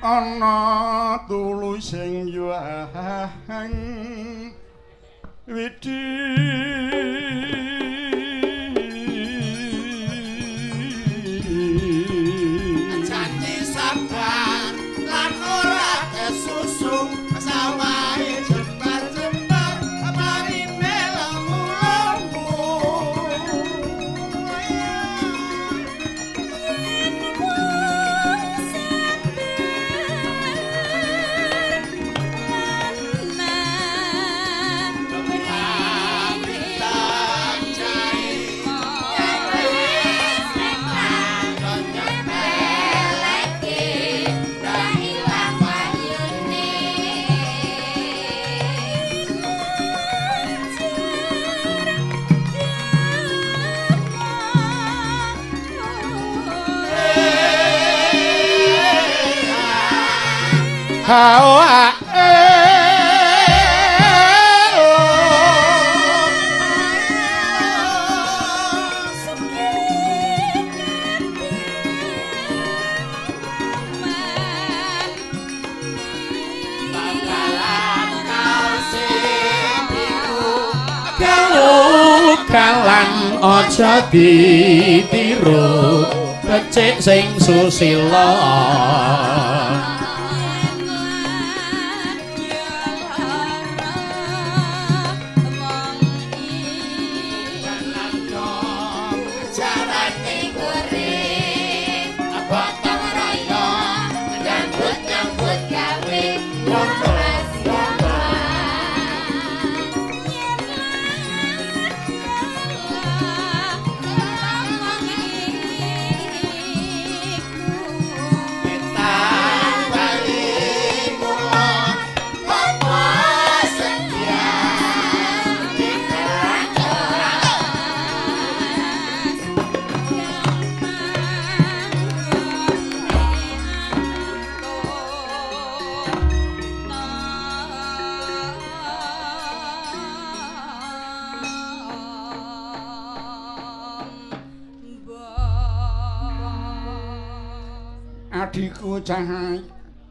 ana tulu sing yuang widi janji sabar lan ora kesusung sawahe jembar-jembar marine lamu-lamu hawa kalan aja ditiru becik sing susila adikku cah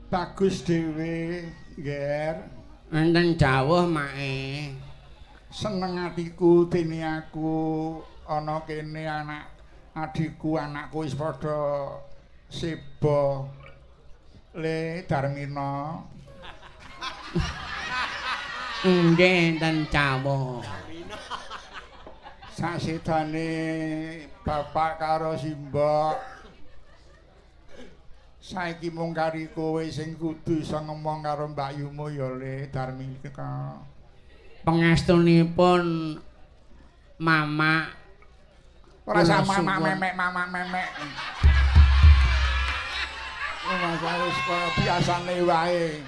bagus dhewe ngger enten dawuh mae seneng atiku dene aku ana kene anak adikku anakku wis padha seba le Darmina nggih enten dawuh sasedane bapak karo simbok saiki mung kari kowe sing kudu iso ngomong karo Mbak Yumu ya le Darmika. Pangestunipun Mama ora sama mama memek. Mas wis biasane wae.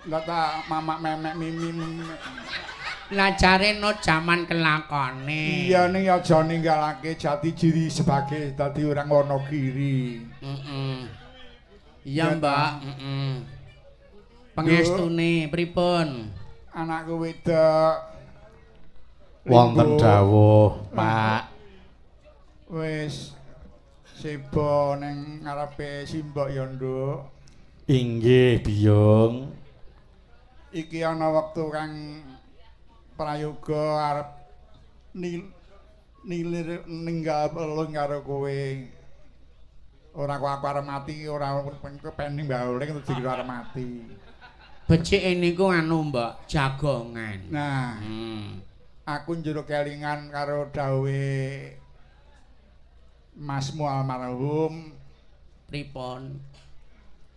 Lah ta mama memek mimi. Lah jare no jaman kelakone. Iya ning aja ninggalake jati diri sebagai dadi orang Wonogiri. Iya, Mbak. Pangestune pripun? Anakku wedok. Wonten dawuh, Pak. Wis seba ning ngarepe simbok ya, Nduk. Inggih, Biyung. Iki ana wektu kang prayoga arep nilir ninggal pelung karo kowe. Ora aku arep mati, ora kepeni mbauling terus dikira arep mati. Becike niku anu, Mbak, jagongan. Nah, aku njero kelingan karo dawuhe Masmu almarhum pripun?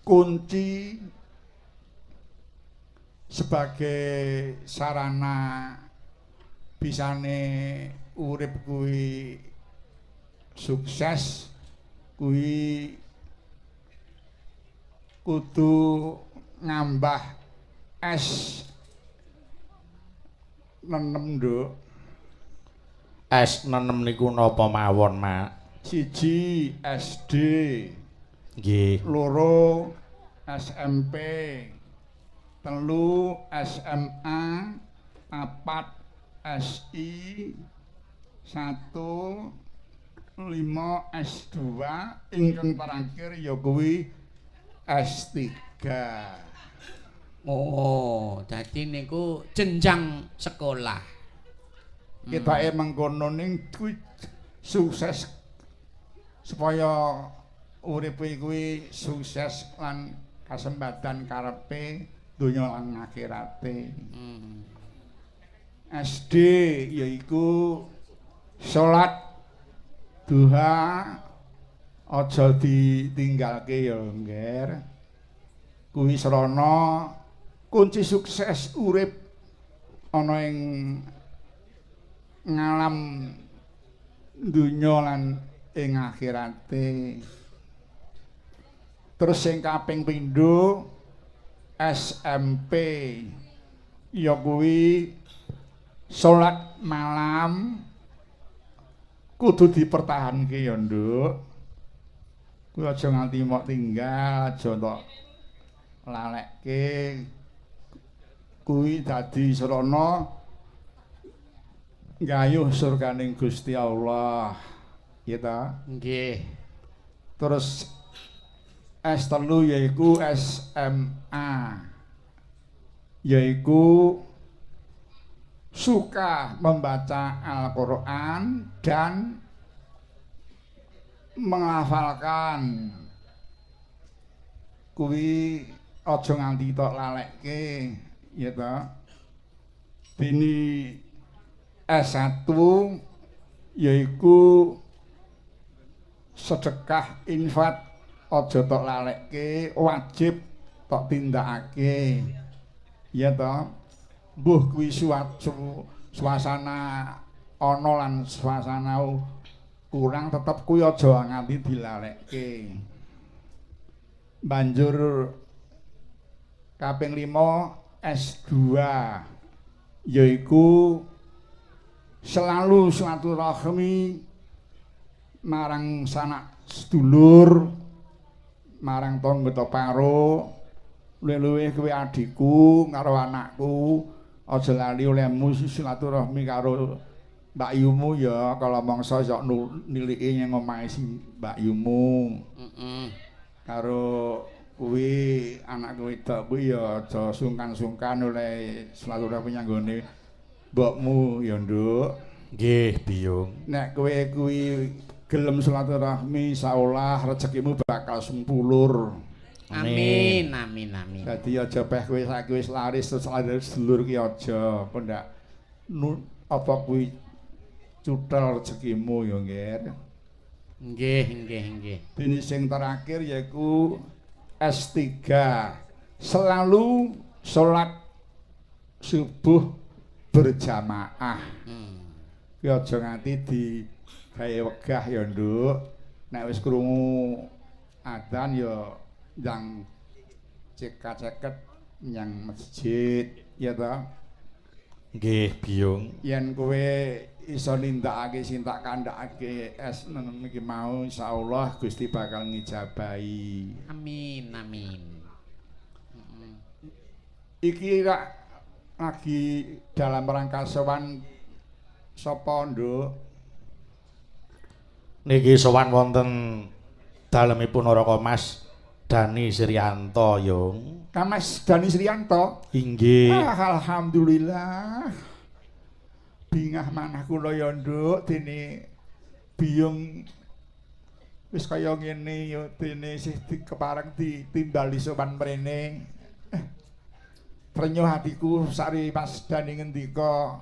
Kunci sebagai sarana bisane urip kuwi sukses kuwi kudu ngambah es nenem nduk. Es nenem niku napa mawon, Mak? Siji SD, Nggih. loro SMP, telu SMA, papat SI, 1 5 S2, ingkang terakhir ya kuwi S3. Oh, dadi niku jenjang sekolah. Ketake mengkono ning kuwi sukses supaya uripe kuwi sukses lan kasempatan karepe donya lan akhirate. SD yaiku salat duha aja ditinggalke ya, Ngger. Kuwi srana kunci sukses urip ana ing ngalam dunya lan ing akhirate. Terus sing kaping pindho SMP ya kuwi salat malam kudu dipertahanke ya, Nduk. Kuwi aja nganti mok tinggal, aja tok lalekke. Kuwi dadi srana nggayuh surganing Gusti Allah. Ya ta? Nggih. Terus S3 yaiku SMA. Yaiku suka membaca Al-Qur'an dan menghafalkan. Kuwi aja nganti tok lalekke, ya ta. Dene S1 yaiku sedekah infak aja tok lalekke, wajib tok tindakake. Ya ta. Mbuh kuwi suasana ana lan suasana kurang tetep kuwi aja nganti dilalekke. Banjur kaping 5 S2 yaiku selalu silaturahmi marang sanak sedulur, marang tangga paro, luwih-luwih kowe adikku karo anakku. Aja lali olehmu silaturahmi karo Mbak Yumu ya, kalau mangsa sok niliki ning omahe si Mbak Yumu. Karo kuwi anak wedok kuwi ya aja sungkan-sungkan oleh silaturahmi nyanggone mbokmu ya, Nduk. Nggih, Biyung. Nek kowe kuwi gelem silaturahmi insyaallah rezekimu bakal sempulur. Amin, amin, amin. Dadi aja peh kowe saiki wis laris terus sedulur ki aja, apa ndak apa kuwi cuthel rezekimu ya, Ngger. Nggih, nggih, nggih. Dene sing terakhir yaiku S3. Selalu salat subuh berjamaah. Ki aja nganti digawe wegah ya, Nduk. Nek wis krungu adzan ya yang ceket yang masjid, ya ta. Nggih, Biyung. Yen kowe iso nindakake sing tak kandhakake nenem iki mau insyaallah Gusti bakal ngijabahi. Amin, amin. Iki lagi dalam rangka sowan sapa, Nduk? Niki sowan wonten dalemipun Naraka Mas Dani Sriyanto, Yung. Kamas Dani Sriyanto. Inggih. Alhamdulillah. Bingah manah kula ya, Nduk, dene Biyung wis kaya ngene ya, dene isih kepareng ditimbali sowan mrene. Trenyo hatiku sari Mas Dani ngendika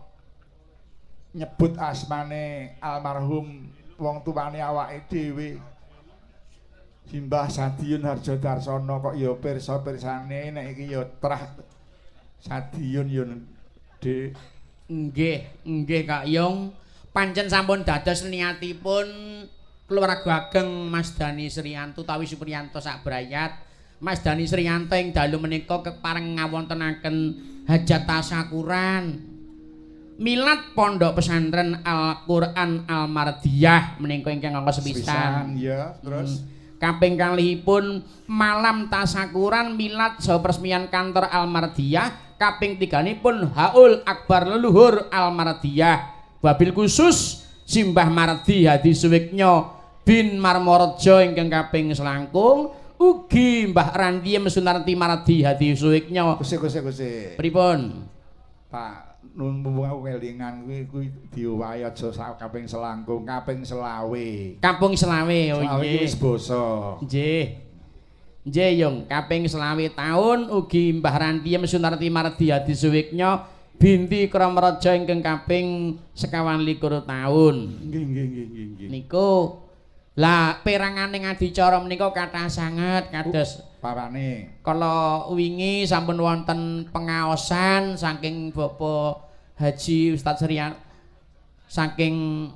nyebut asmane almarhum wong tuwane awake dhewe. Simbah Sadiyun Harjo Darsono kok ya pirsa-pirsane nek iki ya trah Sadiyun ya, Dik. Nggih, nggih Kak Yung. Pancen sampun dados niatipun keluarga ageng Mas Dani Sriyanto utawi Supriyanto sak brayat Mas Dani Sriyanto ing dalu menika kepareng ngawontenaken hajat tasyakuran. Milad Pondok Pesantren Al-Qur'an Al-Mardiyah menika ingkang angka sepisan. Ya, terus kaping kalihipun malam tasyakuran milad saha peresmian kantor Al-Mardiyah, kaping tiganipun Haul Akbar leluhur Al-Mardiyah. Wabil khusus Simbah Mardi Hadi Suwiknya bin Marmorejo ingkang kaping selangkung, ugi Mbah Randiem Sunarti Mardi Hadi Suwiknya. Kusik. Pripun? Pak mumpung aku kelingan kuwi diowahi aja kaping selangkung, kaping selawe. Kaping selawe, oh Selawe nggih. wis basa. Nggih. Nggih, Yung, kaping selawe taun ugi Mbah Randiem Sunarti Mardi Hadi Suwiknya binti Kramaraja ingkang kaping 21 taun. Nggih. Niku lah perangane ngadicara menika kathah sanget kados Parane. kala wingi sampun wonten pengaosan saking Bapak Haji Ustaz Sriyan saking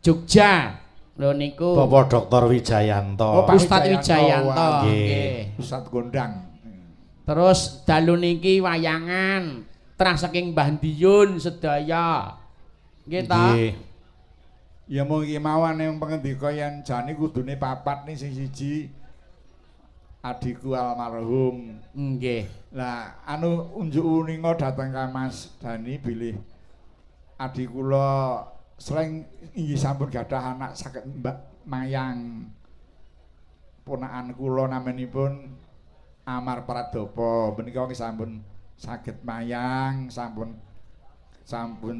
Jogja. Lho niku Bapak Dr. Wijayanto. Pak Ustaz Wijayanto. Nggih. Nggih. Pusat gondang. Terus dalu niki wayangan trah saking Mbah Diyun sedaya. Nggih ta? Nggih. Ya mung iki mawon yang pengendika yen jane kudune papat nih sing siji adikku almarhum. Nggih. Lah anu unjuk uninga dateng ka Mas Dani bilih adik kula sering inggih sampun gadah anak saged Mbak Mayang. Ponakan kula namenipun Amar Pradapa. Menika sampun saged mayang, sampun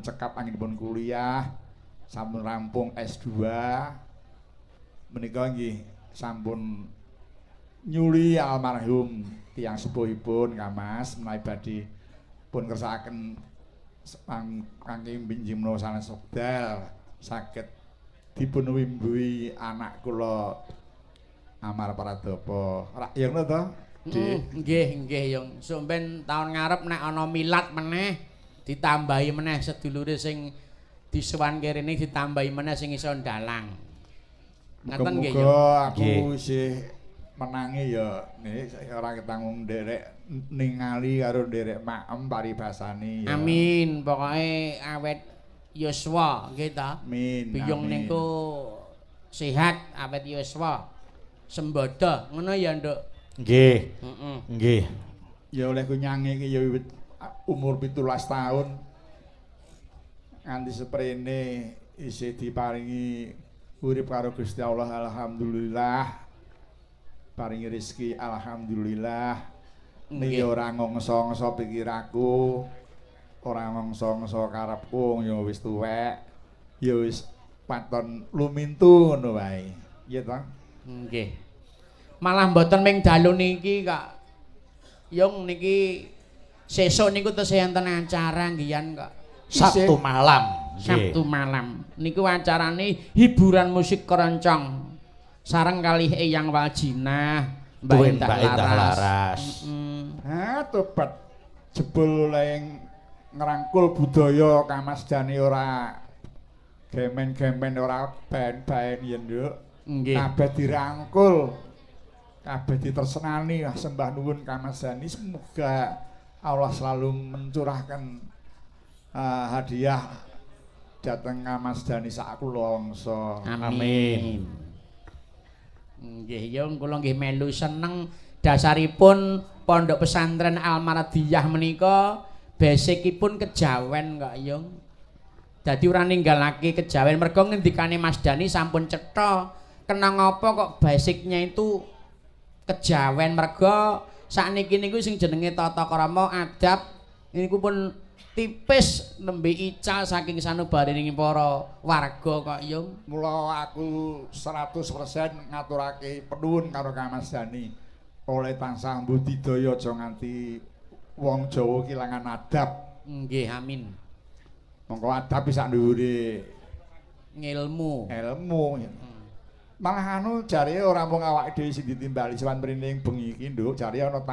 cekap anginipun kuliah. Sampun rampung S2 menika nggih sampun nyuli almarhum tiyang sepuhipun Kang Mas menawi badhe pun kersakaken kangge pinjimno sanes wekdal saged dipun wimbuhi anak kula Amar Pradapa. Rak ya ngono to? Nggih, Yung. Sumben taun ngarep nek ana milad meneh ditambahi meneh sedulure sing disuwan kene ditambahi meneh sing iso ndalang. Ngaten nggih ya. Muga aku isih menangi ya nggih ora ketanggung nderek ningali karo nderek maem paribasane ya. Amin. Pokoke awet yuswa nggih ta. Amin. Biyung niku sehat awet yuswa. Sembodo ngono ya, Nduk. Nggih. Heeh. Nggih. Ya oleh kunyange iki ya wiwit umur 17 tahun nganti seprene isih diparingi urip karo Gusti Allah alhamdulillah. Paringi rezeki alhamdulillah. Niki ora ngongso-ngongso pikiraku, ora ngongso-ngongso karepku ya wis tuwek. Ya wis paton lumintu ngono wae. Nggih to? Nggih. Malah mboten ming dalu niki kok. Yung niki sesuk niku tesih enten acara nggiyan kok. Sabtu malam. Nggih. Sabtu malam. Niku acarane hiburan musik keroncong. Sareng kalih Eyang Waljinah, Mbak Endah Laras. Tobat jebul oleh ngerangkul budaya Kang Mas Dani ora gemen-gemen ora baen-baen yen nduk. Nggih. Kabeh dirangkul. Kabeh ditersenani sembah nuwun Kang Mas Dani semoga Allah selalu mencurahkan hadiah dateng Kang Mas Dani sak kulangsa. Amin. Nggih, Yung kula nggih melu seneng dasaripun Pondok Pesantren Al-Mardiyah menika basicipun kejawen kok, Yung. Dadi ora ninggalake kejawen mergo ngendikane Mas Dani sampun cetha kena ngapa kok basicnya itu kejawen mergo sakniki niku sing jenenge tata krama adab niku pun tipis nembe ical saking sanubarening para warga kok Yung. Mula aku 100% ngaturake penuwun karo Kang Mas Dani oleh tansah mbudidaya aja nganti wong Jawa kelangan adab. Nggih, amin. Monggo adab bisa dhuwure Ngilmu. ilmu. Malah anu jare ora mung awake dhewe sing ditimbali sawan mrene bengi iki nduk, jare ana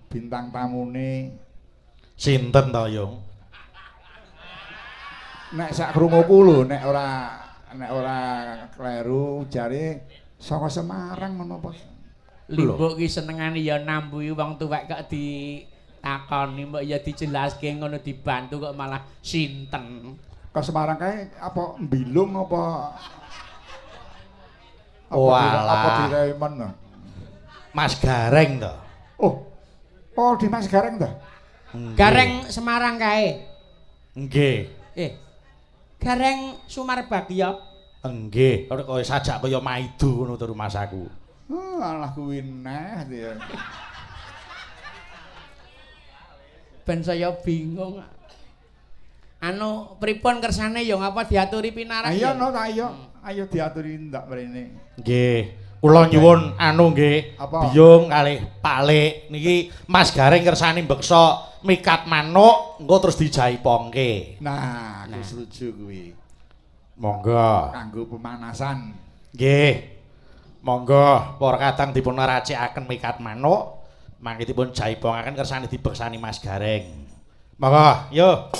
bintang tamune. Sinten to, Yung? Nek sak krunguku lho, nek ora kleru jare saka Semarang ngono apa. Limbuk ki senengane ya nambuhi wong tuwek kok ditakoni mbok ya dijelaske ngono dibantu kok malah sinten. Ke Semarang kae apa mbilung apa Walah. apa diremen? Mas Gareng to. Oh. Oh, di Mas Gareng to? Gareng Semarang kae. Nggih. Gareng Sumarbagya. Nggih, kaya sajak kaya maidu ngono to rumah saku. Alah kuwi neh ya. Ben saya bingung. Anu pripun kersane ya ngapa diaturi pinarak Ayo ya? no ayo. Ayo diaturi ndak mrene. Nggih. Kula nyuwun anu nggih. Apa? Biyung kalih Palik niki Mas Gareng kersane mbeksa mikat manuk engko terus dijaipongke. Nah, aku setuju kuwi. Monggo. Kanggo pemanasan. Nggih. Monggo para kadang dipun racikaken mikat manuk, mangke dipun jaipongaken kersane dibeksani Mas Gareng. Monggo, yo.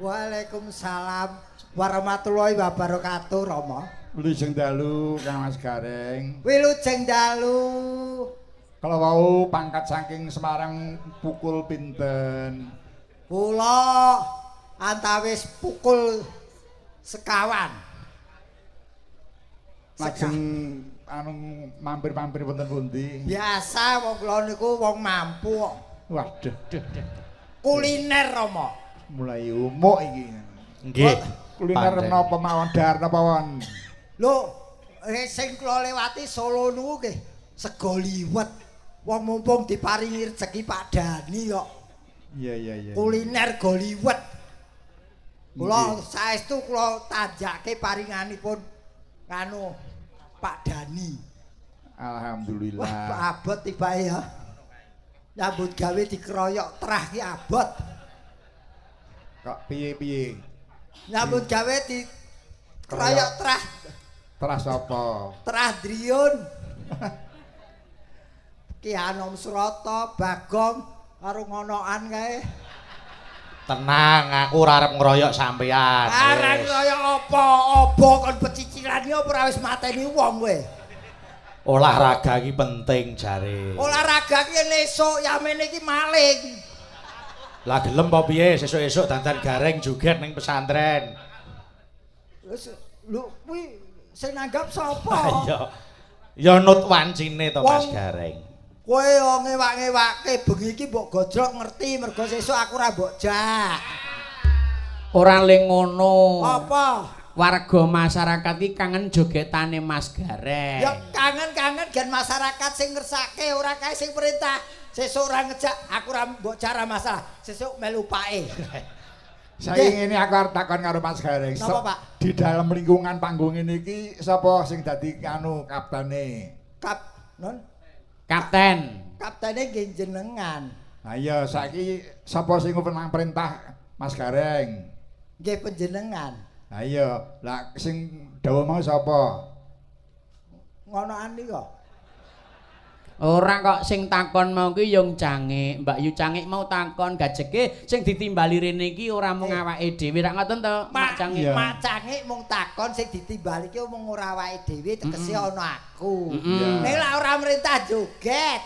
Waalaikumsalam warahmatullahi wabarakatuh, Rama. Wilujeng dalu Kang Mas Gareng. Wilujeng dalu. Kalau mau pangkat saking Semarang pukul pinten? Kula antawis pukul sekawan. Lajeng anu mampir-mampir wonten pundi? Biasa wong kula niku wong mampu kok. Waduh, Kuliner, Rama. mulai umuk iki. Nggih. Kuliner napa mawon dar napa mawon? Lho, sing kula lewati Solo niku nggih sego liwet. Wong mumpung diparingi rezeki Pak Dani kok. Iya. Kuliner go liwet. Kula saestu kula tanjake paringanipun nganu Pak Dani. Alhamdulillah. Wah, abot tibake ya. Nyambut gawe dikeroyok trah ki abot. Kok piye-piye? Nyambut gawe dikeroyok trah. Trah sapa? Trah Driun. Ki Anom Surata, Bagong karo ngonoan kae. Tenang, aku ora arep ngeroyok sampean. Arep Wis. ngeroyok apa? Apa kon pecicilan iki apa ora wis mateni wong kowe? Olahraga iki penting jare. Olahraga ki esuk yamene iki maling. Lah gelem apa piye sesuk-esuk dandan gareng joget ning pesantren. Wis lho kuwi sing nanggap sapa? Iya. Ya nut wancine to Mas Wong- Gareng. Kowe yo ngewak-ngewake bengi iki mbok gojlok ngerti mergo sesuk aku ora mbok jak. Ora le ngono. Apa? Warga masyarakat iki kangen jogetane Mas Gareng. Ya kangen-kangen gen masyarakat sing ngersake ora kae sing perintah. Sesuk ora ngejak aku ora mbok cara masalah. Sesuk melu pake. Saiki ngene aku arep takon karo Mas Gareng. Napa, Pak? Di dalam lingkungan panggung ini iki sapa sing dadi anu kaptene? Kapten. Kaptene nggih jenengan. Nah iya saiki sapa sing penang perintah Mas Gareng? Nggih panjenengan. Nah iya, lah sing dawuh mau sapa? Ngonoan iki kok. Ora kok sing takon mau ki Yung Cangik, Mbak Yu Cangik mau takon gajeke sing ditimbali rene iki ora mung awake dhewe rak ngoten to, Mak Cangik. Iya. Mak Cangik mung takon sing ditimbali ki mung ora awake dhewe tegese ana aku. Iya. Nek lak ora merintah joget.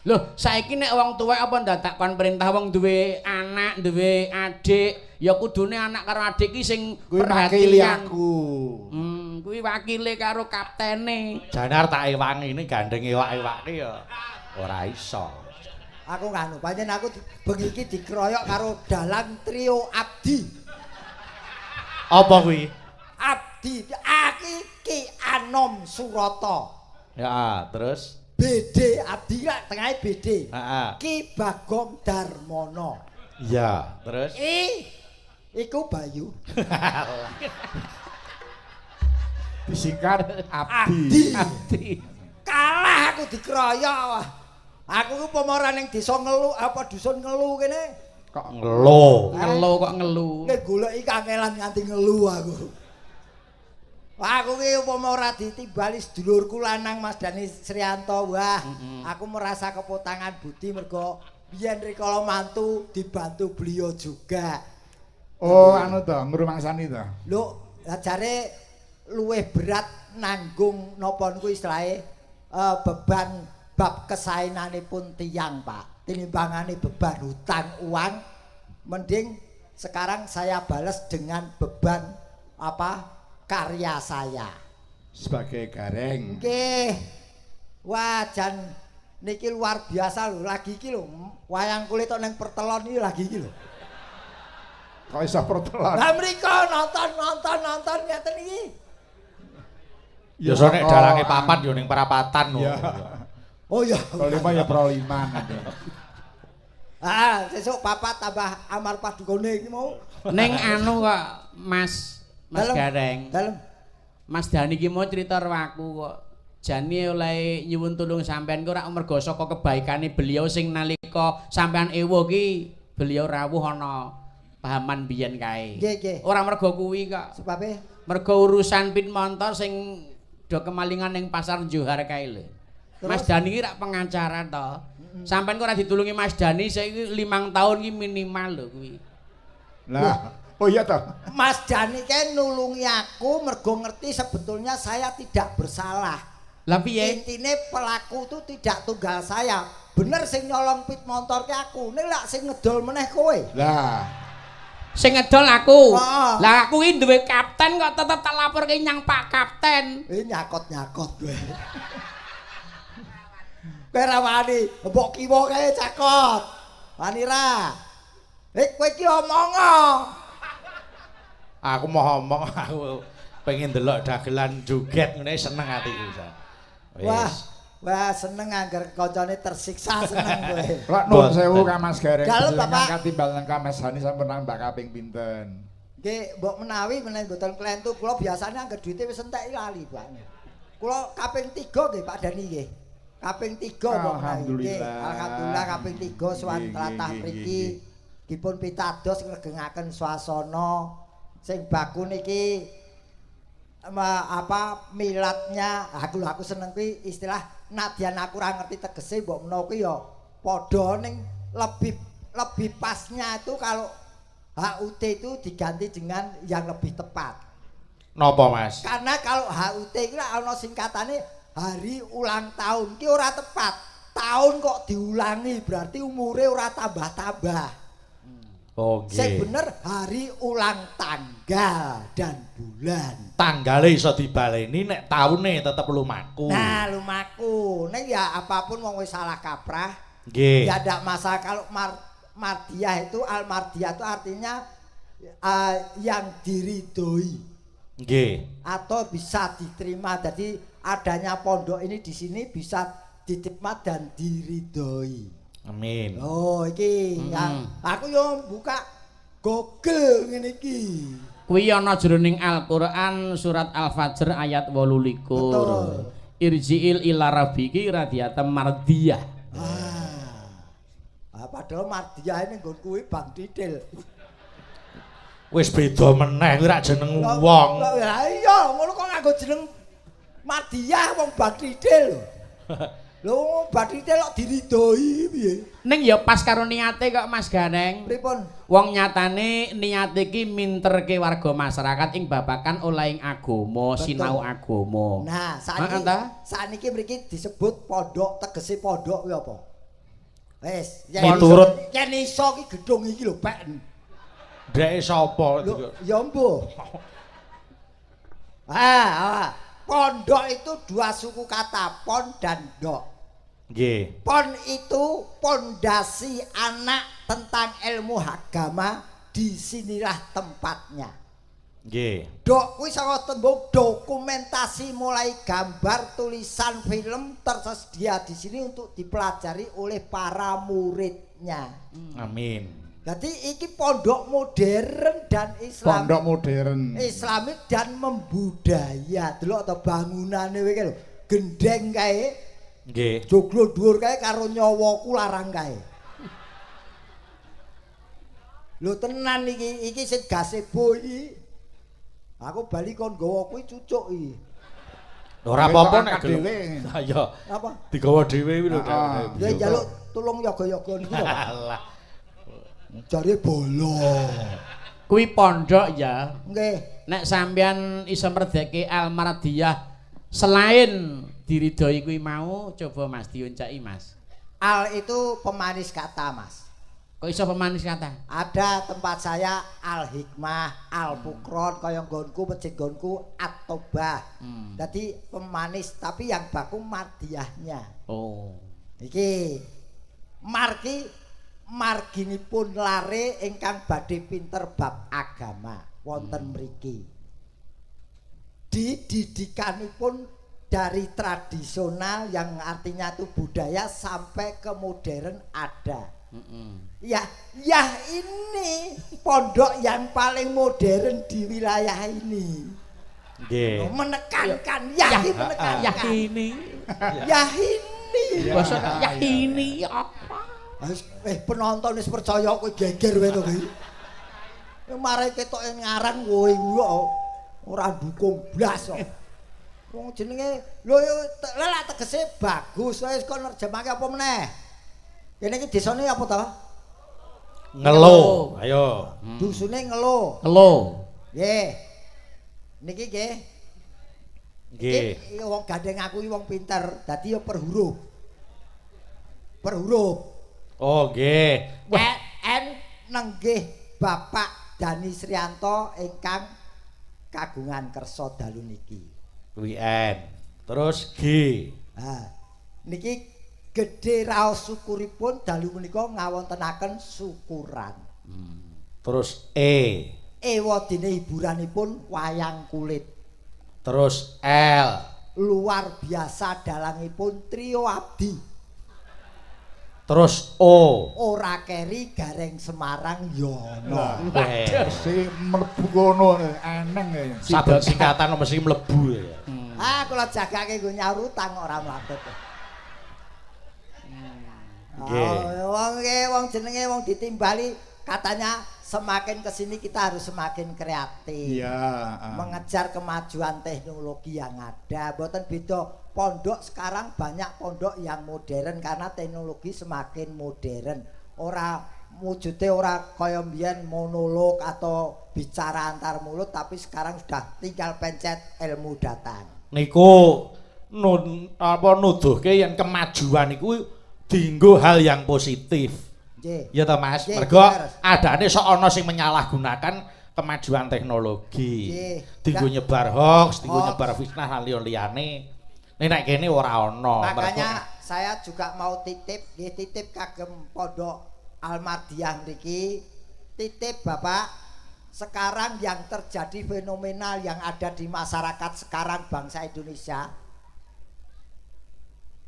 Loh, saiki nek wong tuwek apa ndak kon perintah wong duwe anak, duwe adik, ya kudune anak karo adik ki sing Kuwi makili perhatian. aku. Kuwi wakile karo kaptene. Janar tak ewangi ini gandeng ewak-ewake ya ora iso. Aku nganu, pancen aku bengi iki dikeroyok karo dalang trio Abdi. Apa kuwi? Abdi Ki Anom Surata. Ya, terus BD Abdi lah tengahnya BD. heeh. Ki Bagong Darmono. Iya, terus Iku Bayu. Disingkat Abdi. Abdi. Kalah aku dikeroyok. Aku ku pemeran ning desa ngelu apa dusun ngelu kene. Kok ngelo. Ngelu kok ngelu. Nek goleki kangelan nganti ngelu aku. Aku ki upama ora ditimbali sedulurku lanang Mas Dani Srianto. Wah, aku merasa kepotangan budi mergo biyen rikala mantu dibantu beliau juga. oh anu to, ngrumangsani to. Lho, lah jare luwih berat nanggung napa niku istilahe beban bab kesaenanipun tiyang, Pak. Tinimbangane beban hutang uang, mending sekarang saya balas dengan beban apa? Karya saya. Sebagai Gareng. Nggih. Wah, jan niki luar biasa lho. Lagi iki lho, wayang kulit tok ning pertelon iki lagi iki lho. Kok iso pertelon? Lah mriko nonton ngeten iki. Ya sonek dalange papat yo ning perapatan Iya. Oh iya. Pro 5 ya pro 5 nanti. Sesuk papat tambah amar padukone iki mau. Ning anu kok Mas Gareng. Dalem. Mas Dani ki mau cerita karo aku kok. Jane oleh nyuwun tulung sampean ku ora mergo saka kebaikane beliau sing nalika sampean ewo ki beliau rawuh ana pahaman biyen kae. Nggih. Ora mergo kuwi kok. Sebabe Mergo urusan pit montor sing do kemalingan ning pasar Johar kae lho. Mas Dani ki rak pengacara to. Sampean kok ora ditulungi Mas Dani saiki 5 tahun ki minimal lho kuwi. Lah, oh iya toh. Mas Dani kan nulungi aku mergo ngerti sebetulnya saya tidak bersalah. Lah piye? Intine pelaku itu tidak tunggal saya. Bener sing nyolong pit motor ke aku. Nek lak sing ngedol meneh kowe. Lah, Sing ngedol aku. Heeh. Lah aku ki duwe kapten kok tetep tak laporke nyang Pak Kapten. Nyakot-nyakot kowe. Kowe ra wani, mbok kiwa kae cakot. Wani ra. Kowe iki omong. Aku mau ngomong aku pengen delok dagelan joget ngene seneng atiku. Wah seneng anggar kancane tersiksa seneng kowe. lak nuwun sewu Ka Mas Gareng. Dalem, Jenengan Bapak. katimbal nang Ka Mas Hani sampun nambah kaping pinten? Nggih, mbok menawi menawi mboten klentu kula biasane angger duwite wis entek lali, Pak. Kula kaping 3 nggih Pak Dani nggih. Kaping 3 mbok menawi. Alhamdulillah kaping 3 sowan tlatah mriki dipun pitados ngregengaken swasana sing baku niki miladnya aku seneng kuwi istilah nadyan aku ora ngerti tegese mbok menawa kuwi ya padha ning lebih pasnya itu kalau HUT itu diganti dengan yang lebih tepat. Napa, Mas? Karena kalau HUT itu ana singkatane hari ulang tahun ki ora tepat. Tahun kok diulangi berarti umure ora tambah-tambah. Oh, nggih. Sing bener hari ulang tanggal dan bulan. Tanggale iso dibaleni nek taune tetep lumaku. Nah, lumaku. Nek ya apapun wong wis salah kaprah. Nggih. Ya ndak masalah kalau Mardiyah itu al-mardiyah itu artinya yang diridhoi. Nggih. Atau bisa diterima. Jadi adanya pondok ini di sini bisa diterima dan diridhoi. Amin. Oh, iki ya aku yo buka Google ngene iki. Kuwi ana jroning Al-Qur'an surat Al-Fajr ayat 28. Betul. Irji'il ila rabbiki radiyatan mardiyah. Padahal Mardiyah ini nggon kuwi Bang Didil. Wis beda meneh kuwi ra jeneng wong. Lah iya, ngono kok nganggo jeneng Mardiyah wong Bang Didil. Lho, Bang Didil kok diridhoi piye? Ning ya pas karo niate kok Mas Ganeng. Pripun? Wong nyatane niate iki minterke warga masyarakat ing babakan olehing agama, sinau agama. Nah, sakniki mriki disebut pondok, tegese pondok kuwi apa? Wis, miturut yen iso ki gedung iki lho, Pak. Ndeke sapa? Ya mbuh. Pondok itu dua suku kata, pon dan dok. Nggih. Pon itu pondasi anak tentang ilmu agama, disinilah tempatnya. Nggih. Dok kuwi saka tembung dokumentasi mulai gambar, tulisan, film tersedia di sini untuk dipelajari oleh para muridnya. Amin. Jadi iki pondok modern dan Islamik. Pondok modern. Islamik dan membudaya. Delok to bangunane iki lho. Gendeng kae. Nggih. Joglo dhuwur kae karo nyawaku larang kae. Lho tenan iki sing gazebo iki. Aku bali kon nggawa kuwi cucuk iki. Ora apa-apa nek dhewe. Ha iya. Apa? Digawa dhewe kuwi lho. Ya njaluk tulung yoga-yoga niku lho. Alah. Jare bolo. Kuwi pondok ya. Nggih. Nek sampean iso merdeke al-mardiyah selain diridhoi kuwi mau, coba Mas diuncaki Mas. Al itu pemanis kata, Mas. Kok iso pemanis kata? Ada tempat saya Al-Hikmah, Al-Fukron, kaya nggonku masjid nggonku At-Tobah. Jadi pemanis tapi yang baku mardiyahnya. Oh. Iki marginipun lare ingkang badhe pinter bab agama wonten mriki. Dididikanipun dari tradisional yang artinya itu budaya sampai ke modern ada. Ya ini pondok yang paling modern di wilayah ini. Nggih. Menekankan, menekankan. Yakini. Yahini. Basa yakini apa? Penonton wis percaya kowe geger wae to kuwi. Mare ketoke ngarang kowe ora dukung blas kok. Wong jenenge lho lha tegese bagus wis kok nerjemake apa meneh. Kene iki desane apa to? Ngelo. Ayo. Dusune ngelo. Ngelo. Nggih. Niki nggih. Nggih. Iki wong gandeng aku iki wong pinter, dadi ya per huruf. Per huruf. Oh, nggih. Nenggih Bapak Dani Srianto ingkang kagungan kersa dalu niki. Kuwi N. Terus G. Niki gedhe raos syukuripun dalu menika ngawontenaken syukuran. Terus E. Ewadene hiburanipun wayang kulit. Terus L. Luar biasa dalangipun trio abdi. Terus O. Ora keri Gareng Semarang yono. Si mlebu kono eneng ya. Saben singkatan mesti mlebu ya. Kula jagake nggo nyaur utang ora mlatut. Wong jenenge wong ditimbali katanya semakin kesini kita harus semakin kreatif. Iya. Mengejar kemajuan teknologi yang ada. Mboten beda pondok sekarang banyak pondok yang modern karena teknologi semakin modern. Ora wujude ora kaya mbiyen monolog atau bicara antar mulut tapi sekarang sudah tinggal pencet ilmu datang. Niku nuduhke yen kemajuan iku dienggo hal yang positif. Nggih. Ya toh Mas, Nggih, mergo bener. adane sok ana sing menyalahgunakan kemajuan teknologi. Nggih. Dienggo nyebar hoax, dienggo nyebar fitnah lan liyane. Nek kene ora ana. Makanya saya juga mau titip kagem pondok Almardiah niki. Titip Bapak, sekarang yang terjadi fenomenal yang ada di masyarakat sekarang bangsa Indonesia,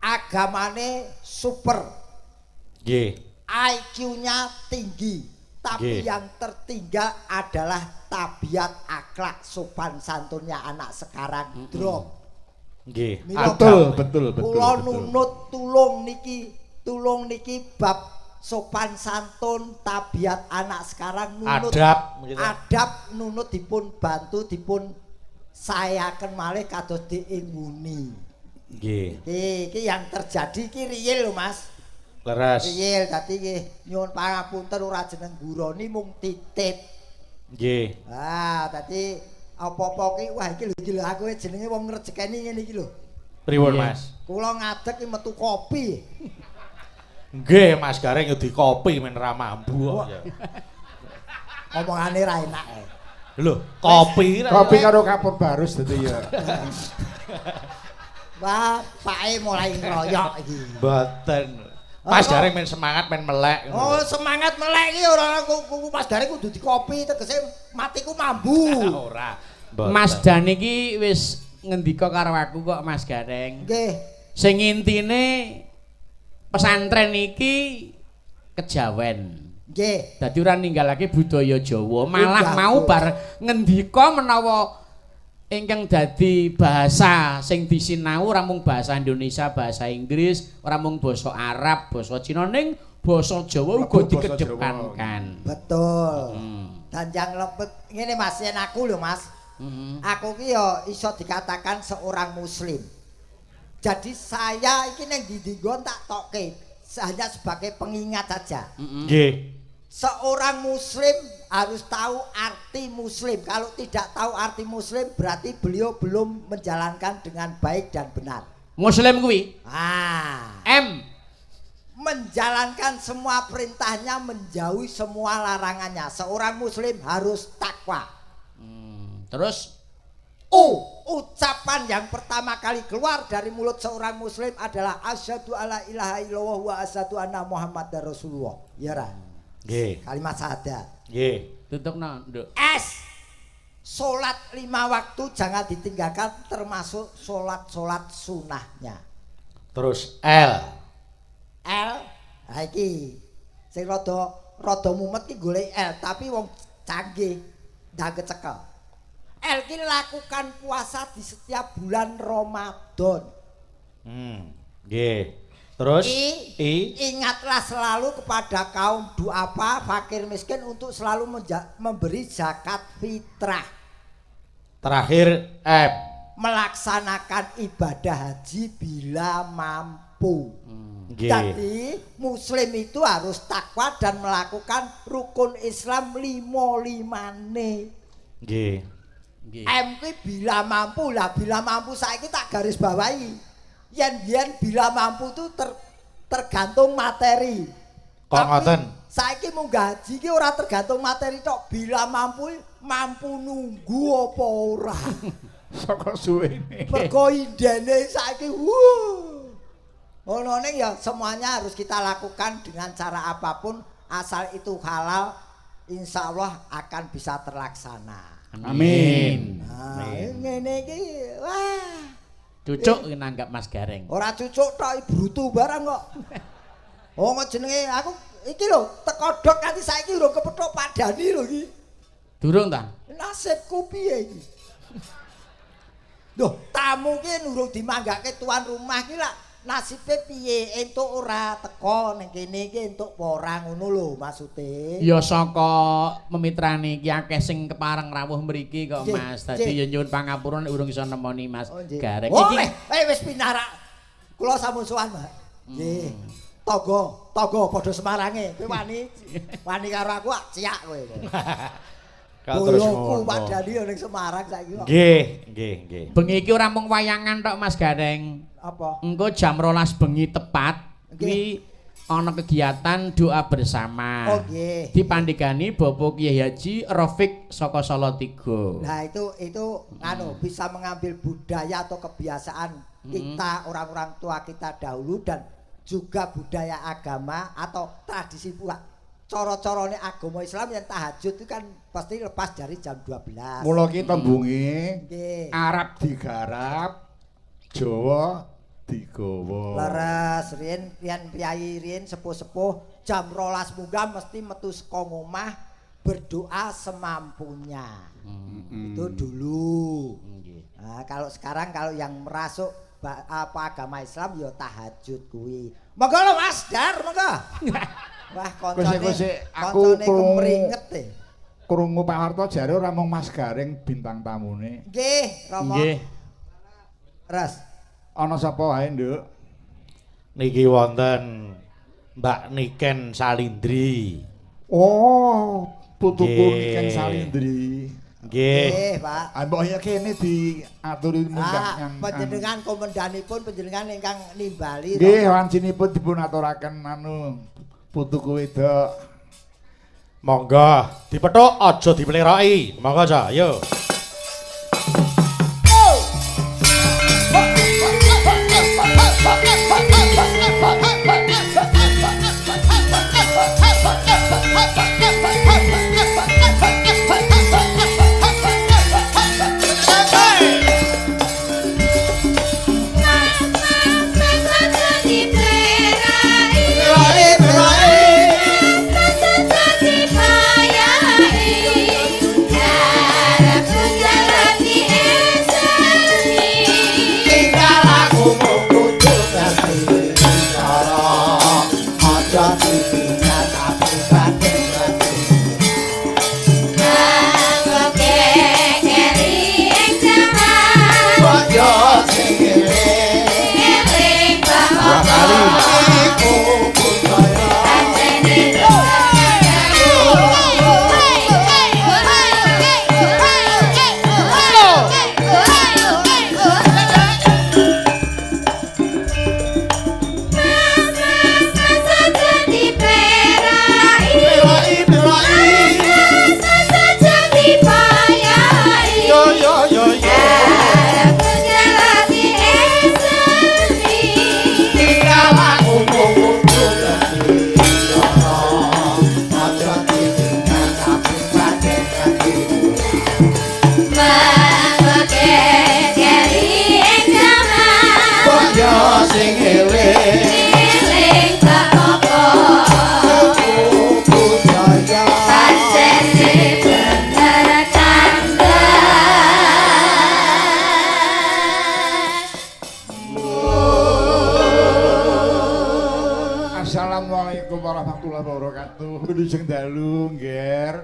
agamane super, IQ-nya tinggi, tapi yang tertinggal adalah tabiat akhlak sopan santunnya anak sekarang drop. Nggih. Betul. Kula nunut tulung niki bab sopan santun tabiat anak sekarang nunut adab nunut dipun bantu dipun sayaken malih kados diinguni. Nggih. Iki yang terjadi iki riyel lho Mas. Leres. Riyel dadi nggih nyuwun pangapunten ora jeneng guroni mung titip. Nggih. Dadi apa-apa ki wah iki lho aku jenenge wong ngrejekeni ngene iki lho. Pripun Mas? Kula ngadeg ki metu kopi. Nggih, Mas Gareng yo di kopi men ra mambu kok ya. Omongane ra enak. Lho, kopi karo kapur barus dadi ya. Wah, pake mulai ngeroyok iki. Mboten. Mas Gareng men semangat men melek. Oh, semangat melek iki ora Mas Gareng kudu di kopi tegese matiku mambu. Ora. Mas Dan iki wis ngendika karo aku kok Mas Gareng. Nggih. Sing intine pesantren iki kejawen. Nggih. Dadi ora ninggalake budaya Jawa, malah mau bar ngendika menawa ingkang dadi bahasa sing disinau ora mung bahasa Indonesia, bahasa Inggris, ora mung basa Arab, basa Cina ning basa Jawa uga dikedepankan. Betul. Dan yang lepet ngene Mas, yen aku lho Mas. Aku ki ya iso dikatakan seorang muslim. Jadi saya iki ning ndi-ndi tak tokke hanya sebagai pengingat saja. Nggih. Seorang muslim harus tahu arti muslim. Kalau tidak tahu arti muslim berarti beliau belum menjalankan dengan baik dan benar. Muslim kuwi menjalankan semua perintahnya, menjauhi semua larangannya. Seorang muslim harus takwa. Terus ucapan yang pertama kali keluar dari mulut seorang muslim adalah asyhadu alla ilaha illallah wa asyhadu anna muhammadar rasulullah. Ya ra? Nggih. Kalimat syahadat. Nggih. tutupna, Nduk. Salat 5 waktu jangan ditinggalkan termasuk salat sunahnya. Terus L. Ha iki sing rada mumet ki golek L tapi wong canggih ndak kecekel. L ki lakukan puasa di setiap bulan Ramadan. Nggih. Terus ingatlah selalu kepada kaum duafa, fakir miskin untuk selalu memberi zakat fitrah. Terakhir M. Melaksanakan ibadah haji bila mampu. Nggih. Jadi muslim itu harus takwa dan melakukan rukun Islam 5-5-ne. Nggih. M kuwi bila mampu lah, bila mampu saiki tak garis bawahi. Yen bila mampu itu tergantung materi. Kok ngoten? Saiki munggah haji ki ora tergantung materi tok, bila mampu nunggu apa ora. Saka suwene. Mergo indene saiki ono ning ya semuanya harus kita lakukan dengan cara apapun asal itu halal, insya Allah akan bisa terlaksana. Amin. Nah, ngene iki wah. Cucuk nanggap Mas Gareng. Ora cucuk tok brutu barang kok. Oh, kok jenenge aku iki lho, teko dok kanthi saiki urung kepethuk padani lho iki. Durung ta? Nasibku piye iki? Loh, tamu ki urung dimanggake tuan rumah ki lak nasibe piye? Entuk ora teko ning kene iki entuk apa ora ngono lho maksude. Ya saka memitrani iki akeh sing kepareng rawuh mriki kok Mas. Dadi ya nyuwun pangapura nek urung iso nemoni Mas Gareng Oh, iki. wis pinarak. Kula sampun sowan, Mbak. Nggih. Togo padha Semarange. Kowe wani karo aku ciak kowe. Kak terus Boloku ngono. padani ning Semarang saiki kok. Nggih. Bengi iki ora mung wayangan tok Mas Gareng. Apa? Engko jam 12 bengi tepat kuwi ana kegiatan doa bersama. Oh nggih. Dipandhigani Bapak Kyai Haji Rafiq saka Salatiga. Nah itu anu bisa mengambil budaya atau kebiasaan kita orang-orang tua kita dahulu dan juga budaya agama atau tradisi pula. Cara-carane agama Islam yang tahajud itu kan pasti lepas dari jam 12. Mula ki tembunge Nggih. Arab digarap, Jawa digawa. Leres riyen piyai riyen sepuh-sepuh jam 12 munggah mesti metu saka omah berdoa semampunya. Itu dulu. Nah, kalau sekarang kalau yang merasuk apa agama Islam ya tahajud kuwi. Monggo lho Mas Dar, monggo. Wah, koncone aku kemringet e. Krungu Pak Harto jare ora mung Mas Gareng bintang tamune. Nggih, Rama. Nggih. Res. Ana sapa wae, Nduk? Niki wonten Mbak Niken Salindri. Oh, putuku Nggih. Niken Salindri. Nggih. Nggih, Pak. Mbok ya kene diaturi munggah yang Panjenengan komandanipun panjenengan ingkang nimbali. nggih wancinipun dipun aturaken anu putuku wedok. Monggo dipethuk aja dipeleroki. Monggo aja, yo. Assalamualaikum warahmatullahi wabarakatuh. Wilujeng dalu, Ngger.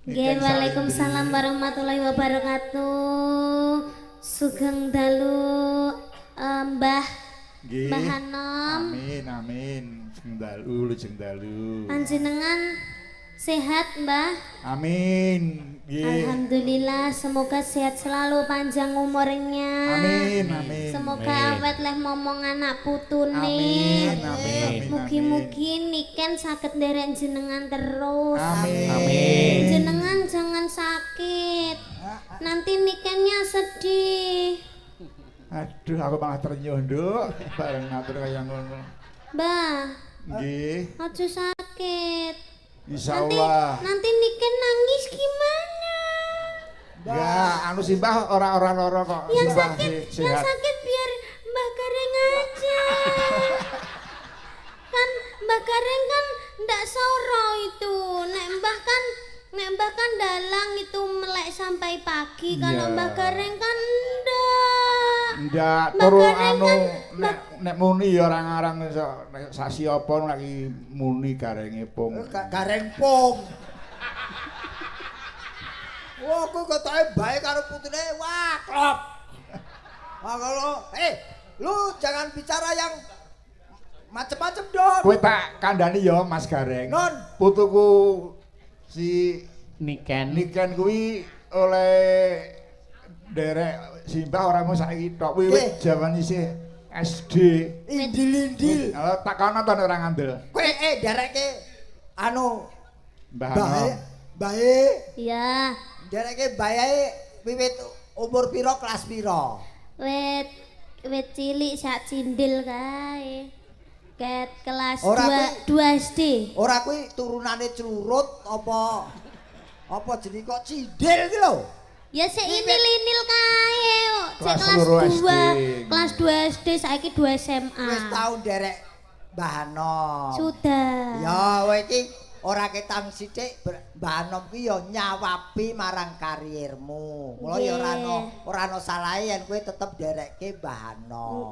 Nggih, Waalaikumsalam warahmatullahi wabarakatuh. Sugeng dalu Mbah Nggih. Mbah Hanom. Amin. Sugeng dalu, wilujeng dalu. Panjenengan sehat, Mbah? Amin. Nggih. Alhamdulillah, semoga sehat selalu, panjang umurnya. Amin. Semoga awet leh momong anak putune. Amin. Mugi-mugi niken saged nderek jenengan terus. Amin. Jenengan jangan sakit. Nanti nikennya sedih. Aduh, aku malah ternyuh, Nduk. Bareng ngatur kaya ngono. Mbah, Nggih. aja sakit. Insyaallah. Nanti niken nangis gimana? Enggak, anu Simbah ora lara kok. Yang Simbah sakit, sehat. yang sakit biar Mbah Gareng aja. Kan Mbah Mbah Gareng kan ndak soro itu. Nek Mbah kan dalang itu melek sampai pagi. Kalau Iya. Mbah Gareng kan ndak. Ndak Mbah turu Gareng anu kan nek muni ya ora ngarang nek sasi apa lagi muni garenge pung. Gareng pung. Wah, aku ketoke bae karo putune. Wah, klop. Wah, kalau lu jangan bicara yang macem-macem dong. Kowe tak kandhani ya Mas Gareng. Non. Putuku si Niken. Niken kuwi oleh derek Simbah ora mau saiki tok wiwit jaman isih SD. Indil-indil. Kalau tak kono to ora ngandel. Kowe dereke anu Mbah bae Ano. bae Iya, dereke bae wiwit umur piro kelas piro? wit cilik sak cindil kae. Ket kelas Ora 2 SD. Ora kuwi turunane Clurut apa jenenge kok Cindil ki lho. Ya sik inil-inil kae kok. Sik Kelas kelas loro 2. SD. Kelas 2 SD saiki 2 SMA. Wis tau derek Mbah Anom. Sudah. Ya kowe iki ora ketang sithik Mbah Anom ki ya nyawapi marang kariermu. Mula ya ora ana salahe yen kowe tetep derekke Mbah Anom.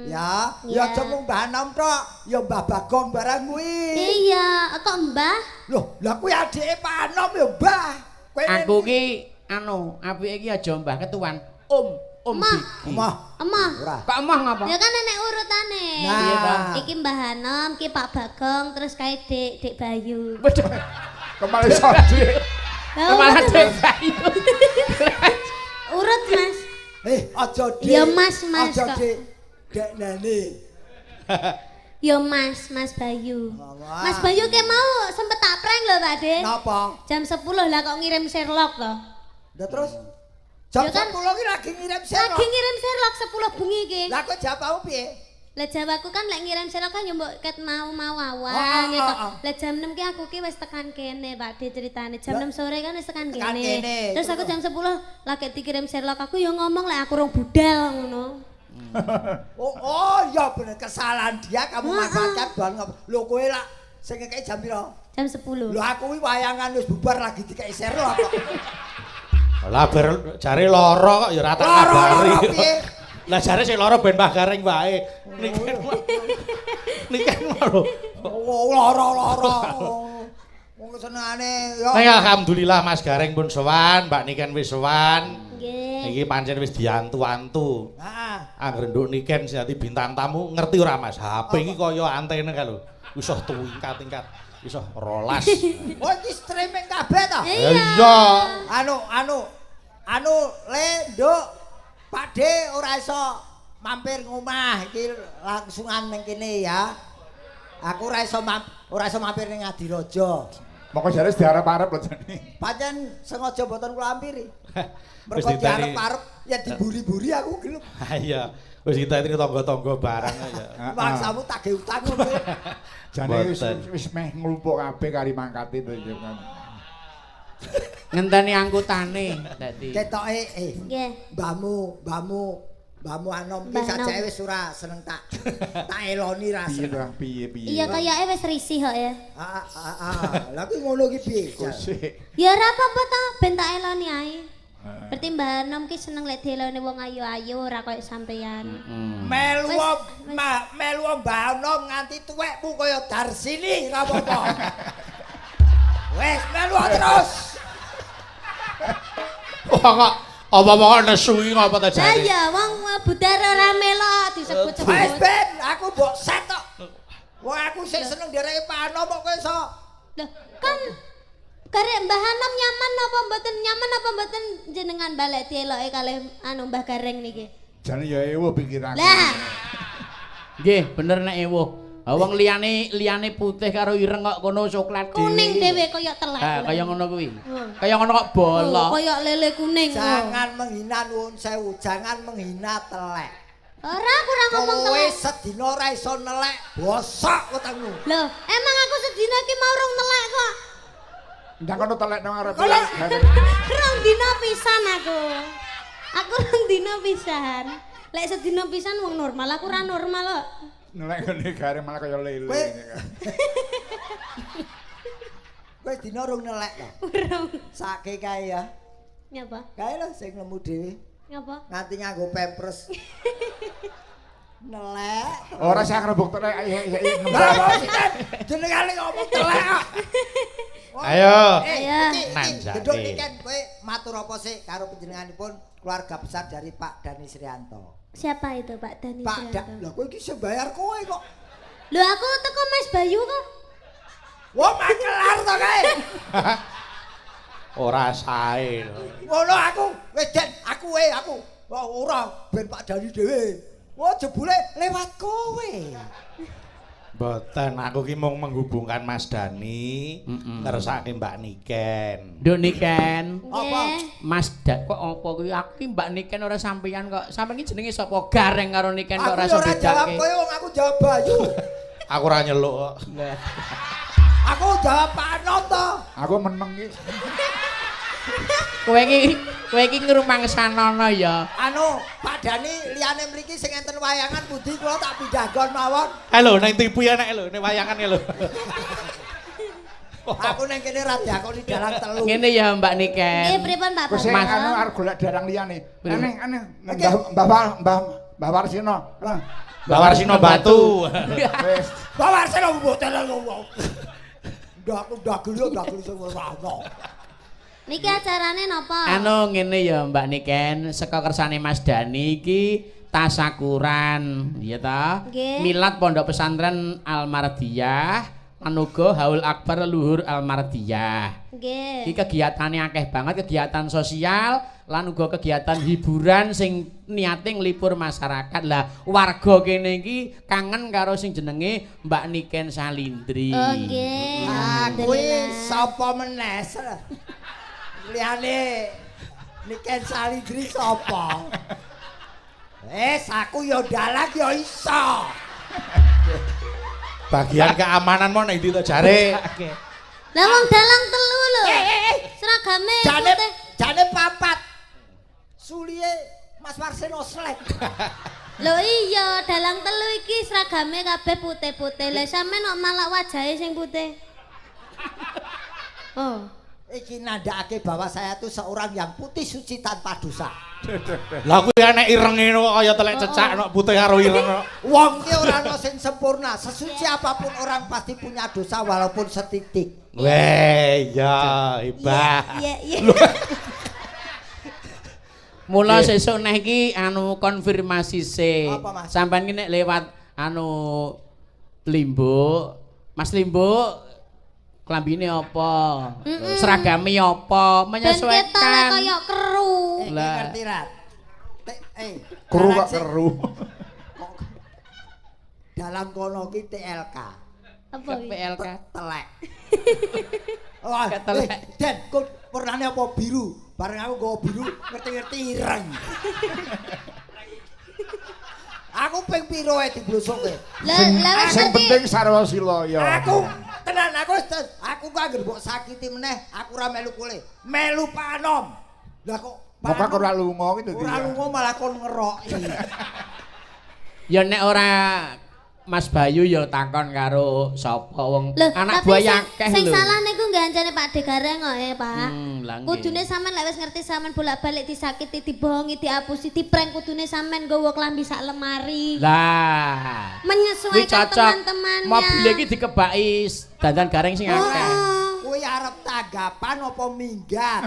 Ya, ya aja mung Mbah Anom tok, ya Mbah Bagong barang kuwi. Iya, kok Mbah? Loh, lah kuwi adike Pak Anom ya, Mbah. Kowe Aku ki anu, apike iki aja Mbah ketuan. Om Mah. Diki. Omah. Emah. Ora. Kok emah ngapa? Ya kan nenek urutane. Nah. Iya, Bang. Iki Mbah Hanom, iki Pak Bagong, terus kae Dik Bayu. Kembali sodi. Kemalah Dek Bayu. Urut, Mas. Aja Dik. Ya, Mas, Aja kok. Dik. Dek Nani. Yo Mas Bayu. Wah. Mas Bayu ke mau sempet tak prank lho Pak De. Napa? Jam 10 lah kok ngirim Sherlock toh. Lah terus jam Ya kan? 10 ki lagi ngirim Sherlock. Lagi ngirim Sherlock 10 bengi iki. Lah kok jawabmu piye? Lah jawaku kan lek ngirim Sherlock kan yo mbok ket mau awan ya oh, toh. oh. Lah jam 6 ki aku ki wis tekan kene Pak De ceritane. Jam 6 sore kan wis tekan Tekan kene. kene, Terus aku terus? jam 10 lagi dikirim Sherlock aku yo ngomong lek aku rong budal ngono. Oh ya bener kesalahan dia kamu manfaatkan bahan ngapa. Lho kowe lah sing ngekeki jam piro? Jam 10. Lho aku kuwi wayangan wis bubar lagi dikeki Sherlock kok. Lah bar jare lara kok ya ora tak Lara, kabari. lara piye? Lah jare sing lara ben Mbah Gareng wae. Niken lho. Oh lara. Wong senengane ya. Nah, alhamdulillah Mas Gareng pun sowan, Mbak Niken wis sowan. Nggih. Iki pancen wis diantu-antu. Heeh. Angger nduk Niken dadi bintang tamu ngerti ora Mas? HP iki kaya antene ka lho. Iso tingkat-tingkat. Iso rolas. Oh iki streaming kabeh to? Iya. Anu le nduk Pak De ora iso mampir ngomah iki langsungan ning kene ya. Aku ora iso mampir ning Ngadirojo. Moko jare diarep-arep lho jane. Pancen sengaja mboten kula ampiri. Wis Mergo ditani. diarep-arep ya diburi-buri aku gelem. Ha iya. Wis ditani tangga-tangga barang ya. Maksamu tagih utang kowe. Jane Boten. wis meh nglumpuk kabeh kari mangkate to ya kan. Ngenteni angkutane dadi. Ketoke Nggih. mbahmu Anom ki Mbah Anom. sajake wis ora seneng tak eloni ra Piye seneng. ta piye. Iya kayake wis risih kok ya. Lah kuwi ngono ki piye? Kusik. Ya ora apa-apa ta, ben tak eloni ae. Berarti Mbah Nom ki seneng lek dieloni wong ayu-ayu ora koyo sampeyan. Melu Wes. melu Mbah Anom nganti tuwekmu kaya Darsini ra apa-apa. Wes melu terus. Wah kok apa-apa nesui ngapa ta Lah jare? ya wong budar ora melok Wes disebut-sebut. ben aku mbok set tok. Wong aku sik seneng dereke Pak Anom kok kowe iso. Loh, kan karek Mbah Hanom nyaman apa mboten jenengan balik dieloke kalih anu Mbah Gareng niki. Jane ya ewo pikiranku. Lah, Nggih, bener nek ewo. Ha wong liyane putih karo ireng kok kono coklat dhewe. kuning dhewe kaya telek. Ha kaya ngono kuwi. Hmm. Kaya ngono kok bolong. Kaya lele kuning. Jangan menghina nuwun sewu, jangan menghina telek. Ora aku ora ngomong Kowe telek. sedina ora iso nelek, bosok wetengmu. Loh, emang aku sedina iki mau rong telek kok. Ndak kono telek nang arep. Rong dina pisan aku. Aku rong dina pisan. Lek sedina pisan wong normal, aku ora normal kok. Nelek ngene gareng malah kaya lele. Kowe- Kowe dina rung nelek to. Urung. Sake kae ya. Nyapa? Kae lho sing nemu dhewe. Nyapa? Nganti nganggo pampers. Nelek. Ora sak rebuk telek ayo Lah kok sinten jenengane ngomong telek kok. Ayo. Ayo. Nanjake. Gedung iki kan kowe matur apa sih karo panjenenganipun keluarga besar dari Pak Dani Srianto. Siapa itu Pak Dani Pak Srianto? Lah kowe iki sing bayar kowe kok. Lho aku teko Mas Bayu kok. Wah makelar to kae. Ora sae lho. Ngono aku wis Den aku. Wah ora ben Pak Dani dhewe. Wah jebule lewat kowe. Mboten, aku ki mung menghubungkan Mas Dani ngersake Mbak Niken. Nduk Niken. Apa? Nggih. Mas Dak kok apa kuwi aku ki Mbak Niken ora sampeyan kok. Sampeyan ki jenenge sapa? Gareng karo Niken kok Aku ora ora jawab bedake. kowe wong aku jawab Bayu. Aku ora nyeluk kok. Aku jawab Pak Anom to. Aku meneng iki. Kowe iki ngrumangsanono ya. Anu, Pak Dani liyane mriki sing enten wayangan budi kula tak pindahgon mawon. Halo, nang TV ya nek lho, nek wayangan ya lho. Aku nang kene ra diakoni dalang telu. Ngene ya Mbak Niken. Nggih, pripun Pak Wis Bapak? anu arep golek darang liyane. Bener. Aneh. Oke. Mbah Warsino. Mbak Warsino Batu. Wis. Bawa seno mboten ngomong. Ndak dagel sing ora ono. Niki acarane napa? Anu ngene ya Mbak Niken, saka kersane Mas Dani iki tasakuran, ya ta? Nggih. Milad Pondok Pesantren Al-Mardiyah lan uga Haul Akbar Luhur Al-Mardiyah. Nggih. Iki kegiatane akeh banget, kegiatan sosial lan uga kegiatan hiburan sing niate nglipur masyarakat. Lah warga kene iki kangen karo sing jenenge Mbak Niken Salindri. Oh nggih. Ah, kuwi Alhamdulillah. sapa meneh? Liyane Niken Salindri sapa? Aku ya dalang ya iso. Bagian keamanan mau nek ndi to jare? Lah wong dalang telu lho. Seragame Jane putih. jane papat. Suliye Mas Warsino slek. Lho iya, dalang telu iki seragame kabeh putih-putih. Lah sampean kok malah wajahe sing putih. Oh. Iki nandakake bahwa saya tuh seorang yang putih suci tanpa dosa. Lah kuwi enek irenge kok kaya telek cecak nek putih karo ireng kok. Wong ki ora ono sing sempurna. Sesuci apapun orang pasti punya dosa walaupun setitik. Weh, ya hebat. Iya. Mula sesuk neh iki anu konfirmasi se. Apa, Mas? Sampeyan ki nek lewat anu Limbuk, Mas Limbuk klambine apa? Seragame apa? Ben ketone Menyesuaikan. kaya keru. Lah. Ngerti ra? Kru dalang kok sing- keru. Dalam kono ki TLK. Apa iki? PLK. Telek. Wah, Ketelek. Den, kok warnane apa biru? Bareng aku nggawa biru, ngerti-ngerti ireng. Aku ping piro ae diblusuke. Lah Sing ngerti. penting sarwa sila ya. Aku tenan aku kok anggere mbok sakiti meneh, aku ora melu kule. Melu Pak Anom. Lah kok Pak Maka Anom ora lunga ki dadi. ora lunga malah kon ngeroki. Ya nek ora Mas Bayu ya takon karo sapa wong Loh, anak tapi buah akeh sing lho. salah niku gancane Pak De Gareng kok Pak. Lah nggih. Kudune sampean lek wis ngerti sampean bolak-balik disakiti, dibohongi, diapusi, diprank kudune sampean nggawa klambi sak lemari. Lah. Kuwi Menyesuaikan cocok. teman-temannya. Mobil iki dikebaki dandan gareng sing akeh. Oh. Kuwi arep tagapan apa minggat?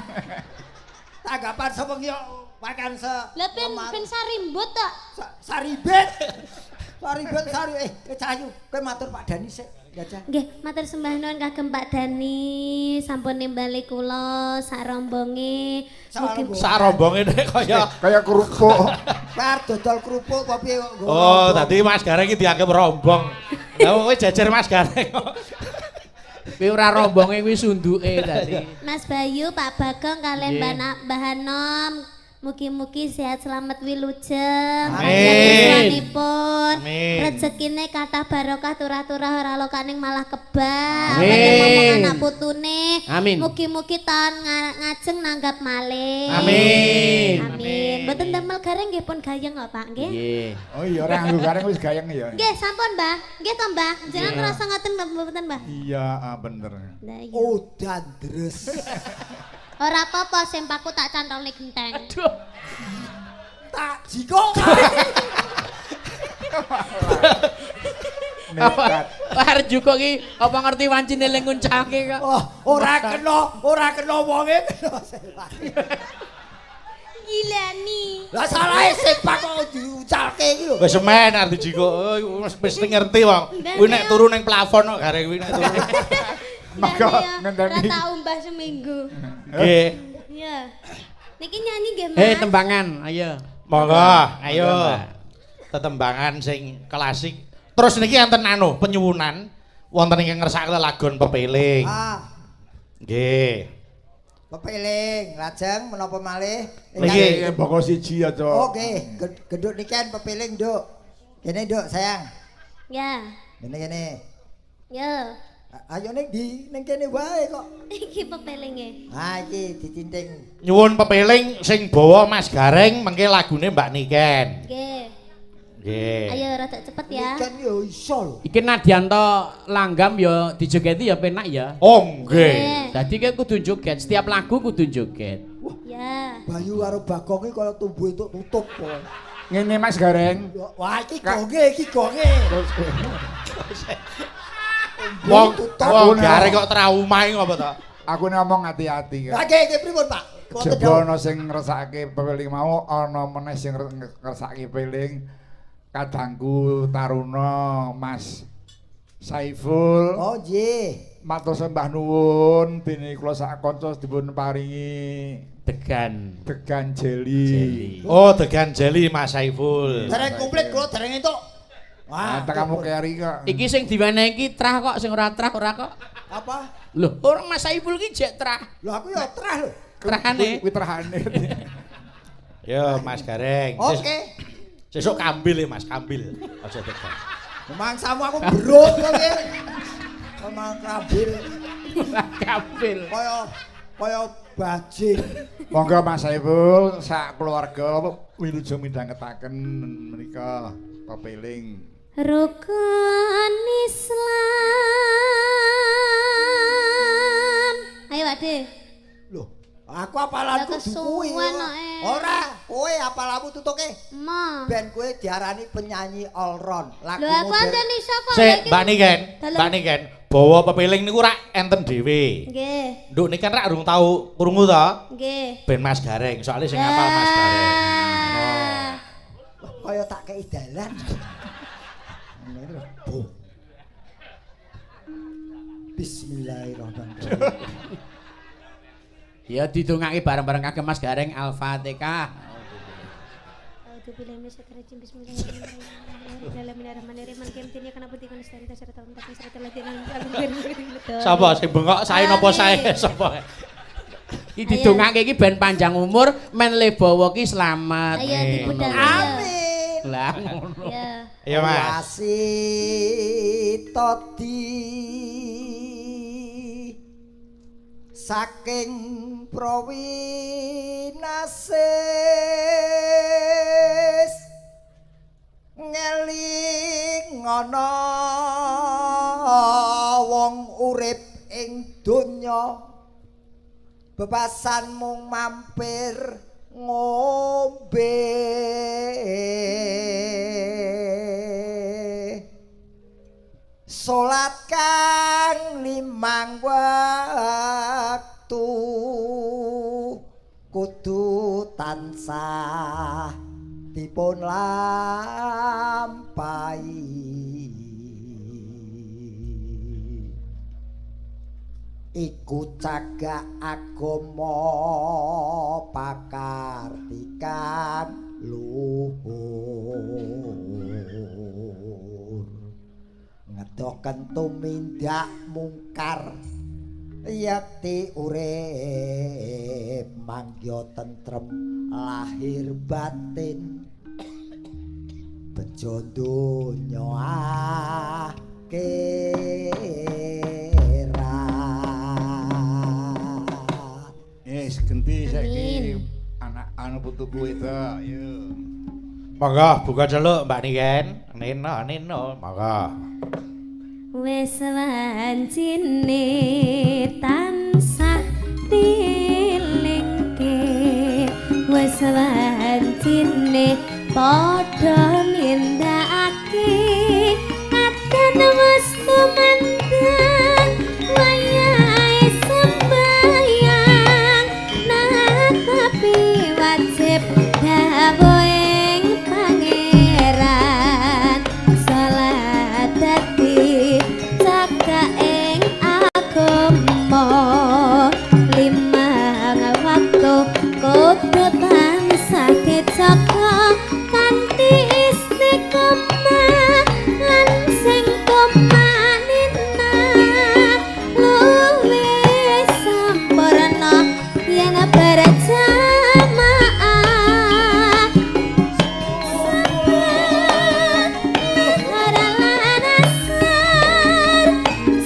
Tagapan sewengi makan se. Lah ben sarimbut tok. Saribet. Saribet Cahayu, kowe matur Pak Dani sik. Jajah. Nggih, matur sembah nuwun kagem Pak Dani, sampun nimbali kula sak rombonge. Mugi Sak rombonge nek kaya Kaya kerupuk. Bar dodol kerupuk apa piye kok nggawa Oh, rombong? tadi Mas Gareng iki dianggap rombong. Lah kowe jejer Mas Gareng kok. Kuwi ora rombonge kuwi sunduke tadi. Mas Bayu, Pak Bagong kalian Nggih. Mbah Hanom. Mugi-mugi sehat selamat wilujeng. Amin. Panjenenganipun Amin. rezekine kathah barokah turah-turah ora lokaning malah kebak. Amin. Ngomong anak putune. Amin. Mugi-mugi tahun ngajeng nanggap malih. Amin. Amin. Mboten damel gareng nggih pun gayeng kok, Pak, nggih. Nggih. Oh iya ora nganggo gareng wis gayeng ya. Nggih, sampun, Mbah. Nggih to, Mbah. Jangan ngerasa ngoten mboten, Mbah. Iya, bener. Lah iya. Oh, dandres. Ora apa-apa, sempaku tak cantolne genteng. Aduh. Tak jiko. Nekat. Arep juga ki apa ngerti wancine ling nguncake kok. Oh, ora kena wonge kena sepak. Gila nih. Lah salahe sepak kok diucalke iki lho. Wis semen arep dijiko. Wis ngerti wong. Kuwi nek turu ning plafon kok gareng kuwi nek turu. Maka Ora ngenteni. tak umbah seminggu. Nggih. Iya. Niki nyanyi nggih, Mas. Tembangan, ayo. Monggo, ayo. Tetembangan sing klasik. Terus niki enten penyuwunan wonten ingkang ngersakaken lagon pepeling. Ah, Nggih. pepeling, lajeng menapa malih? Niki Boko siji aja. Oke, geduk niken pepeling, Duk. Kene, Duk, sayang. Ya. Kene. Ya. Ayo ning kene wae kok. Iki pepelinge. Ah, iki ditinting. nyuwun pepeling sing bawa Mas Gareng mengke lagune Mbak Niken. Nggih. Nggih. Ayo rada cepet ya. Niken yo iso lho. Iki Nadianto langgam ya dijogeti ya penak ya. Oh nggih. Dadi kowe kudu joget, setiap lagu kudu joget. Ya. Bayu karo Bagong iki kaya tumbuh entuk tutup kok. Ngene Mas Gareng. Wah, iki gonge. Wong Aku Gareng kok trauma iki apa to? Aku ngomong hati-hati. Lah nggih pripun, Pak? Wonten Jaba ana sing ngresake pepeling mau, ana meneh sing ngresake pepeling. Kadangku Taruna Mas Saiful. Oh, nggih. Matur sembah nuwun dene kula sak kanca dipun paringi Degan. degan jeli. Oh degan jeli Mas Saiful. Dereng komplit kula dereng entuk. Wah, kamu keri kok. Iki sing diwenehi iki trah kok, sing ora trah ora kok. Apa? Loh, orang Mas Saiful ki jek trah. Lho aku ya trah lho. Trahane. Kuwi terhane. Yo Mas Gareng. Oke. Sesuk kambil ya Mas, kambil. Aja degan. Mangsamu aku berut kok iki. Sama krabil Kapil. kaya bajing. Monggo Mas Saiful sak keluarga wilujeng midhangetaken menika pepeling. Rukun Islam. Ayo, Ade. Loh, aku apalanku dukuwi. kesuwen kok, Ora, kowe apalamu tutuke. Ma. Ben kowe diarani penyanyi all round. Lho aku anjen iso kok. Sik, Mbak Niken, Dalam. Mbak Niken, bawa pepeling niku rak enten dhewe. Nggih. Nduk niken rak urung tau krungu to? Nggih. Ben Mas Gareng, soalnya sing ngapal Mas Gareng. Ah. Kaya tak kei dalan. Ngene lho. Bu. Bismillahirrahmanirrahim. Ya didongake bareng-bareng kagem Mas Gareng Al-Fatihah. Sapa sing bengok sae napa sae sapa? Iki didongake iki ben panjang umur, men lebawa ki slamet. Ayo dibudal. Amin. Lah ngono. Ya. Iya Mas. Wasitoti saking Prawinasis ngeling ana wong urip ing donya bebasan mung mampir ngombe salat kang 5 wektu kudu tansah dipun lampahi iku cagak agama pakartikan luhur ngedoken tumindak mungkar yakti urip mangya tentrem lahir batin bejo donya akhirat Genti saiki Amin. anak anu putuku itu, yuk. Monggo buka celuk Mbak Niken. Nino, monggo. Wes wancine tansah dilingke, wes wancine padha nindakake atan wis tumandang wayahe sembayang nah tapi wajib dawuh ing pangeran salat dadi cakaing agama limang waktu kudu tansah dijaga kanthi istiqomah lan sing komanina luwih sampurna yen berjamaah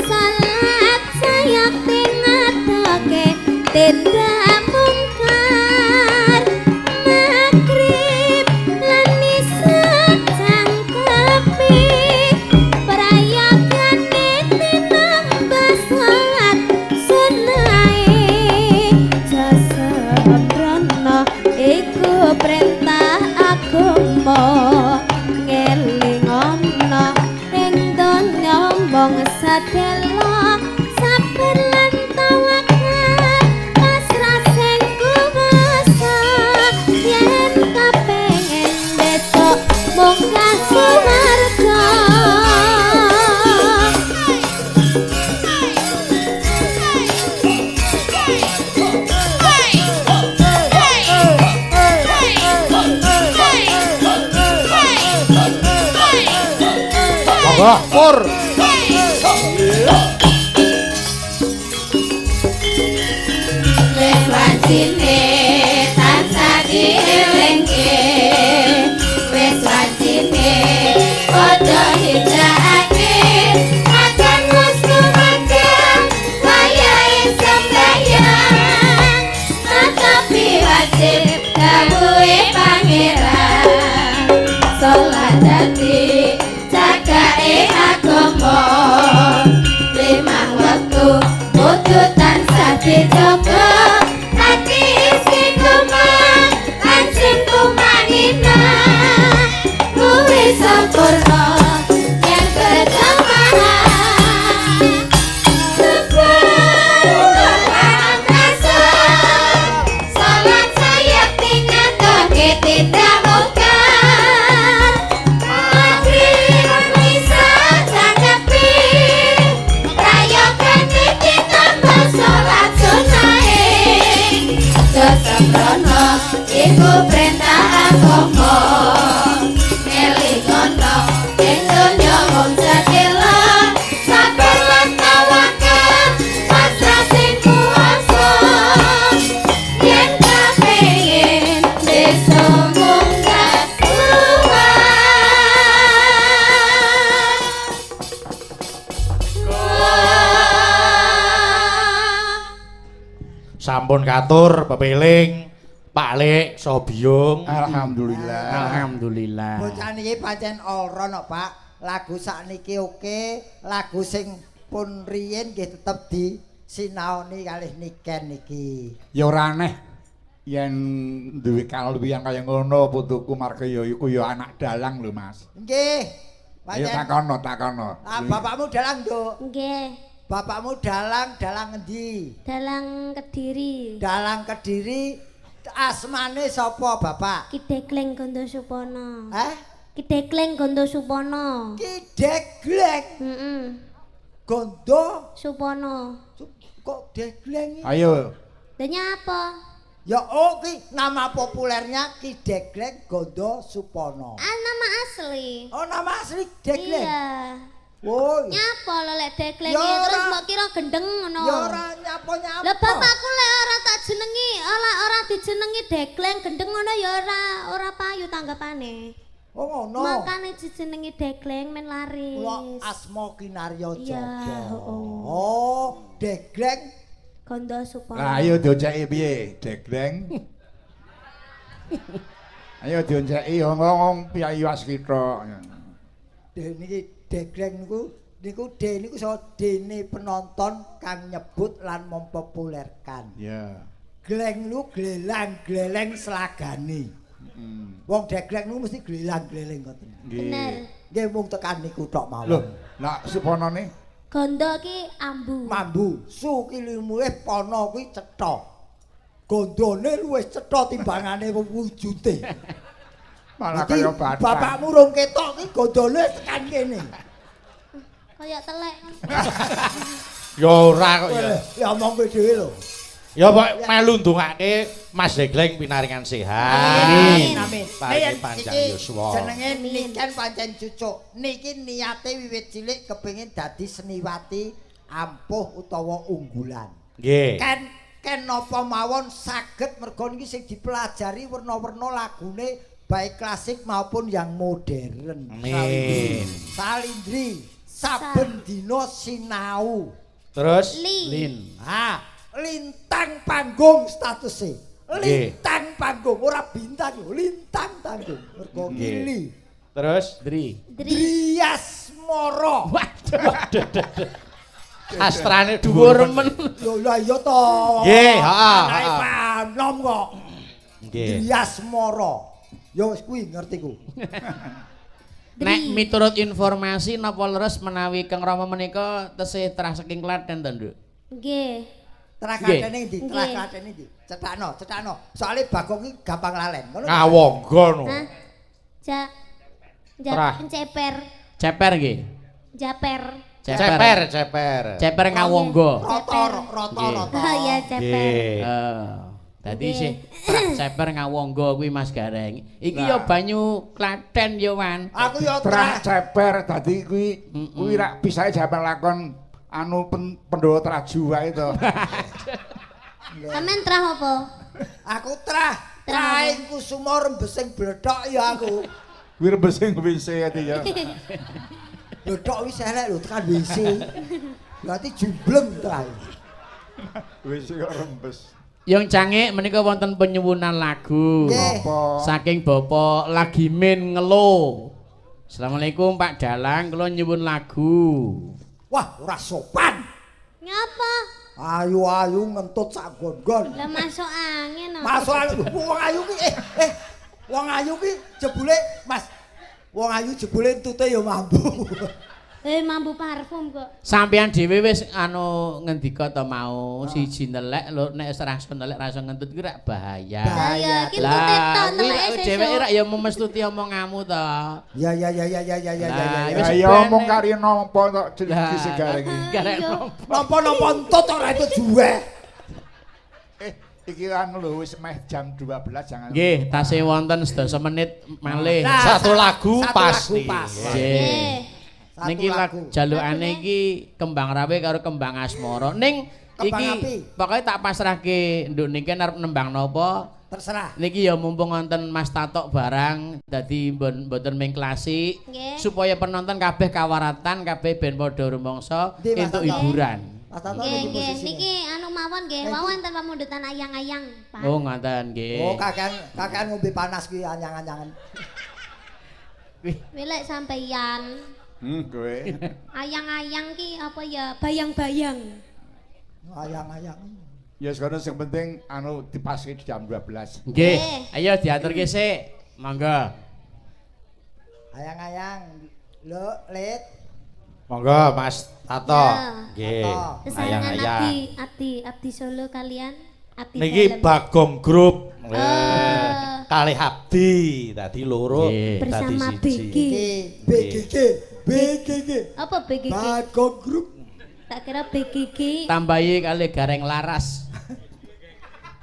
salat saya tingatake tindak mungkar magrib lan isa cangkepi perayakane tinambah salat sunahe jasembrono iku perintah agama ngelingono ing donya mong sadelo sabar lan tawakal pasrah sing kuwasa yen kapengen besok munggah swarga Monggo, Pur. wis wajine tansah dielingke wis wajine padha hijrahake akan musuh makan wayahe sembayang tetapi wajib dawuhe pangeran salat dadi cakae agama limang waktu kudu tansah dijaga hati istiqomah lan sing kumanina luwih sampurna yen berjamaah salat saya tingatake tidak mungkar magrib bisa cangkepi prayogane ditambah salat sunahe jasembrono iku perintah agama ngelingono ing donya wong sadelo sabar lan tawakal pasrah sing kuwasa yen kapengen besok munggah swarga Sampun katur pepiling Pak Lek Sobiung. Alhamdulillah. Alhamdulillah. Bocah niki pancen ora no, Pak. Lagu sakniki oke, lagu sing pun riyin nggih tetep disinaoni kalih Niken niki. Ya ora aneh yen duwe kaluwihan kaya ngono putuku marga ya iku ya anak dalang lho Mas. Nggih. Ayo takono. Ah, bapakmu dalang, Nduk. nggih Bapakmu dalang ngendi? dalang Kediri Dalang Kediri. Asmane sapa, Bapak? Kidekleng Gondo Supono Kidegleng Gondo Supono kok Degleng iki? Ayo. Danya apa? Ya ki nama populernya Kidegleng Gondo Supono. Nama asli. Oh, nama asli Degleng. Iya. Woi. Nyapa lo lek Degleng Ya ora. terus mbok kira gendeng ngono. Ya ora nyapa-nyapa. Lah bapakku lek ora tak jenengi, ora dijenengi Degleng gendeng ngono ya ora payu tanggapane. Oh ngono. Makane dijenengi Degleng men laris. Kula asma Kinarya Iya, Jaba. oh. Oh, Degleng Gondo Supono. Lah ayo dioceki piye? Degleng. Ayo dionceki ngomong Piyayi Waskita. Niki degleng niku dene penonton kang nyebut lan mempopulerkan. Ya. Gleng lu glelang-gleleng selagane. Wong degleng niku mesti glelang-gleleng ngoten. Bener. Nggih mung tekan niku tok mawon. Lho, nak suponane Gondo ki ambu. Mambu, su ki luwih pana kuwi cetha. Gondone luwih cetha timbangane wujude. malah Dadi, kaya bathang. bapakmu rung ketok ki gondone tekan kene. Kayak telek. Ya ora kok ya. Ya omong kowe dhewe lho. Ya pok melu ndongake Mas Degleng pinaringan sehat. Amin. Paringi panjang yuswa. Jenenge niken pancen cucuk. Niki niate wiwit cilik kepengin dadi seniwati ampuh utawa unggulan. Nggih. Ken napa mawon saged mergo niki sing dipelajari werna-werna lagune baik klasik maupun yang modern. Amin. Salindri saben dina sinau. Terus Lin. Lintang panggung statuse. Nggih. Lintang panggung ora bintang lho, lintang panggung. Mergo Nggih. ngili. Terus Dri. Drias Moro. sastrane Dhuwur men. Lho lah iya to. Nggih, heeh, Anake heeh. panom kok. Nggih. Drias Moro. Ya wis kuwi ngertiku. Nek miturut informasi napa leres menawi Kang Rama menika tesih trah saking Klaten to, Nduk? Nggih. Trakatene ndi? Nggih. Trakatene ndi? Cetakno. Soale Bagong iki gampang lalen. Ngono. Ngawangga no. Hah? Trah. Ceper. Ceper nggih. Japer. Ceper. Ceper ngawangga. Rata-rata. Ya ceper. Nggih. Dadi sih ceper ngawangga kuwi Mas Gareng. Iki ya banyu Klaten ya, Wan. Aku ya Trah trah. ceper dadi kuwi rak pisahe jaman lakon anu Pandhawa Traju wae to. Sampeyan trah apa? Aku trah. Traing kusuma rembesing blethok ya aku. Kuwi rembesing WC ati ya. Blethok wis elek lho tekan WC. Berarti jumbleng trae. WC kok rembes. Yang cangik menika wonten penyuwunan lagu. Nggih. Apa? Saking Bapak Lagimin Ngelo. Assalamualaikum Pak Dalang, kula nyuwun lagu. Wah, ora sopan. Ngapa? Ayu-ayu ngentut sak gon-gon. Lah masuk angin. Masuk wong ayu ki wong ayu ki jebule Mas. Wong ayu jebule entute ya mambu. Mambu parfum kok. Sampeyan dhewe wis anu ngendika to mau siji nelek lho nek raso nelek raso ngentut ki rak bahaya. Lah ya iki Lah tetok kuwi neleke dhewe rak ya memestuti omonganmu to. Ya. Wis Ya ben, omong Nek. kari nampa tok Lah, di segare iki. Garek Iya. Napa-napa entut ora itu juweh. Iki anu lho wis meh jam 12 jangan. Nggih, tasih wonten 10 menit malih. Nah, Satu lagu satu pasti. lagu pas. Nggih. Satu Niki lagu. jalukane iki kembang rawe karo kembang asmara. Ning Kembang iki api. pokoke tak pasrahke nduk niki arep nembang napa. Terserah. Niki ya mumpung wonten Mas Tatok barang dadi mboten ming klasik Nggih. supaya penonton kabeh kawaratan kabeh ben padha rumangsa Ndi, Mas entuk Tatok? hiburan. Mas Tato Nggih, niki nggih. posisine. Niki anu mawon nggih, Niki. mawon tanpa mundutan ayang-ayang, Pak. Oh ngoten nggih. Oh, kakean ngombe panas ki anyang-anyangan. Milek sampeyan. Kowe. Ayang-ayang ki apa ya bayang-bayang. Ayang-ayang. Ya sekarang sing penting anu dipaske jam 12. Nggih, Nggih. ayo diaturke sik. Monggo. Ayang-ayang. Lho, Lit. Monggo Mas Tato. Ya. Nggih. Tato. Kesayangan Ayang-ayang. Abdi Solo kalian Abdi Niki Film. Bagong Group. Oh. Kalih Abdi dadi loro, Nggih. dadi Bersama siji. BG. BGG. Apa BGG? Bagong Group. Tak kira BGG. Tambahi kali gareng laras.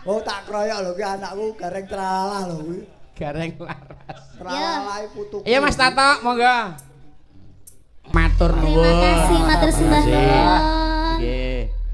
Oh, tak kroyok lho ki anakku gareng tralah lho kuwi. Gareng laras. Tralahe putuku. Iya Mas Tato, monggo. Matur nuwun. Terima kasih, matur sembah Terima kasih. nuwun.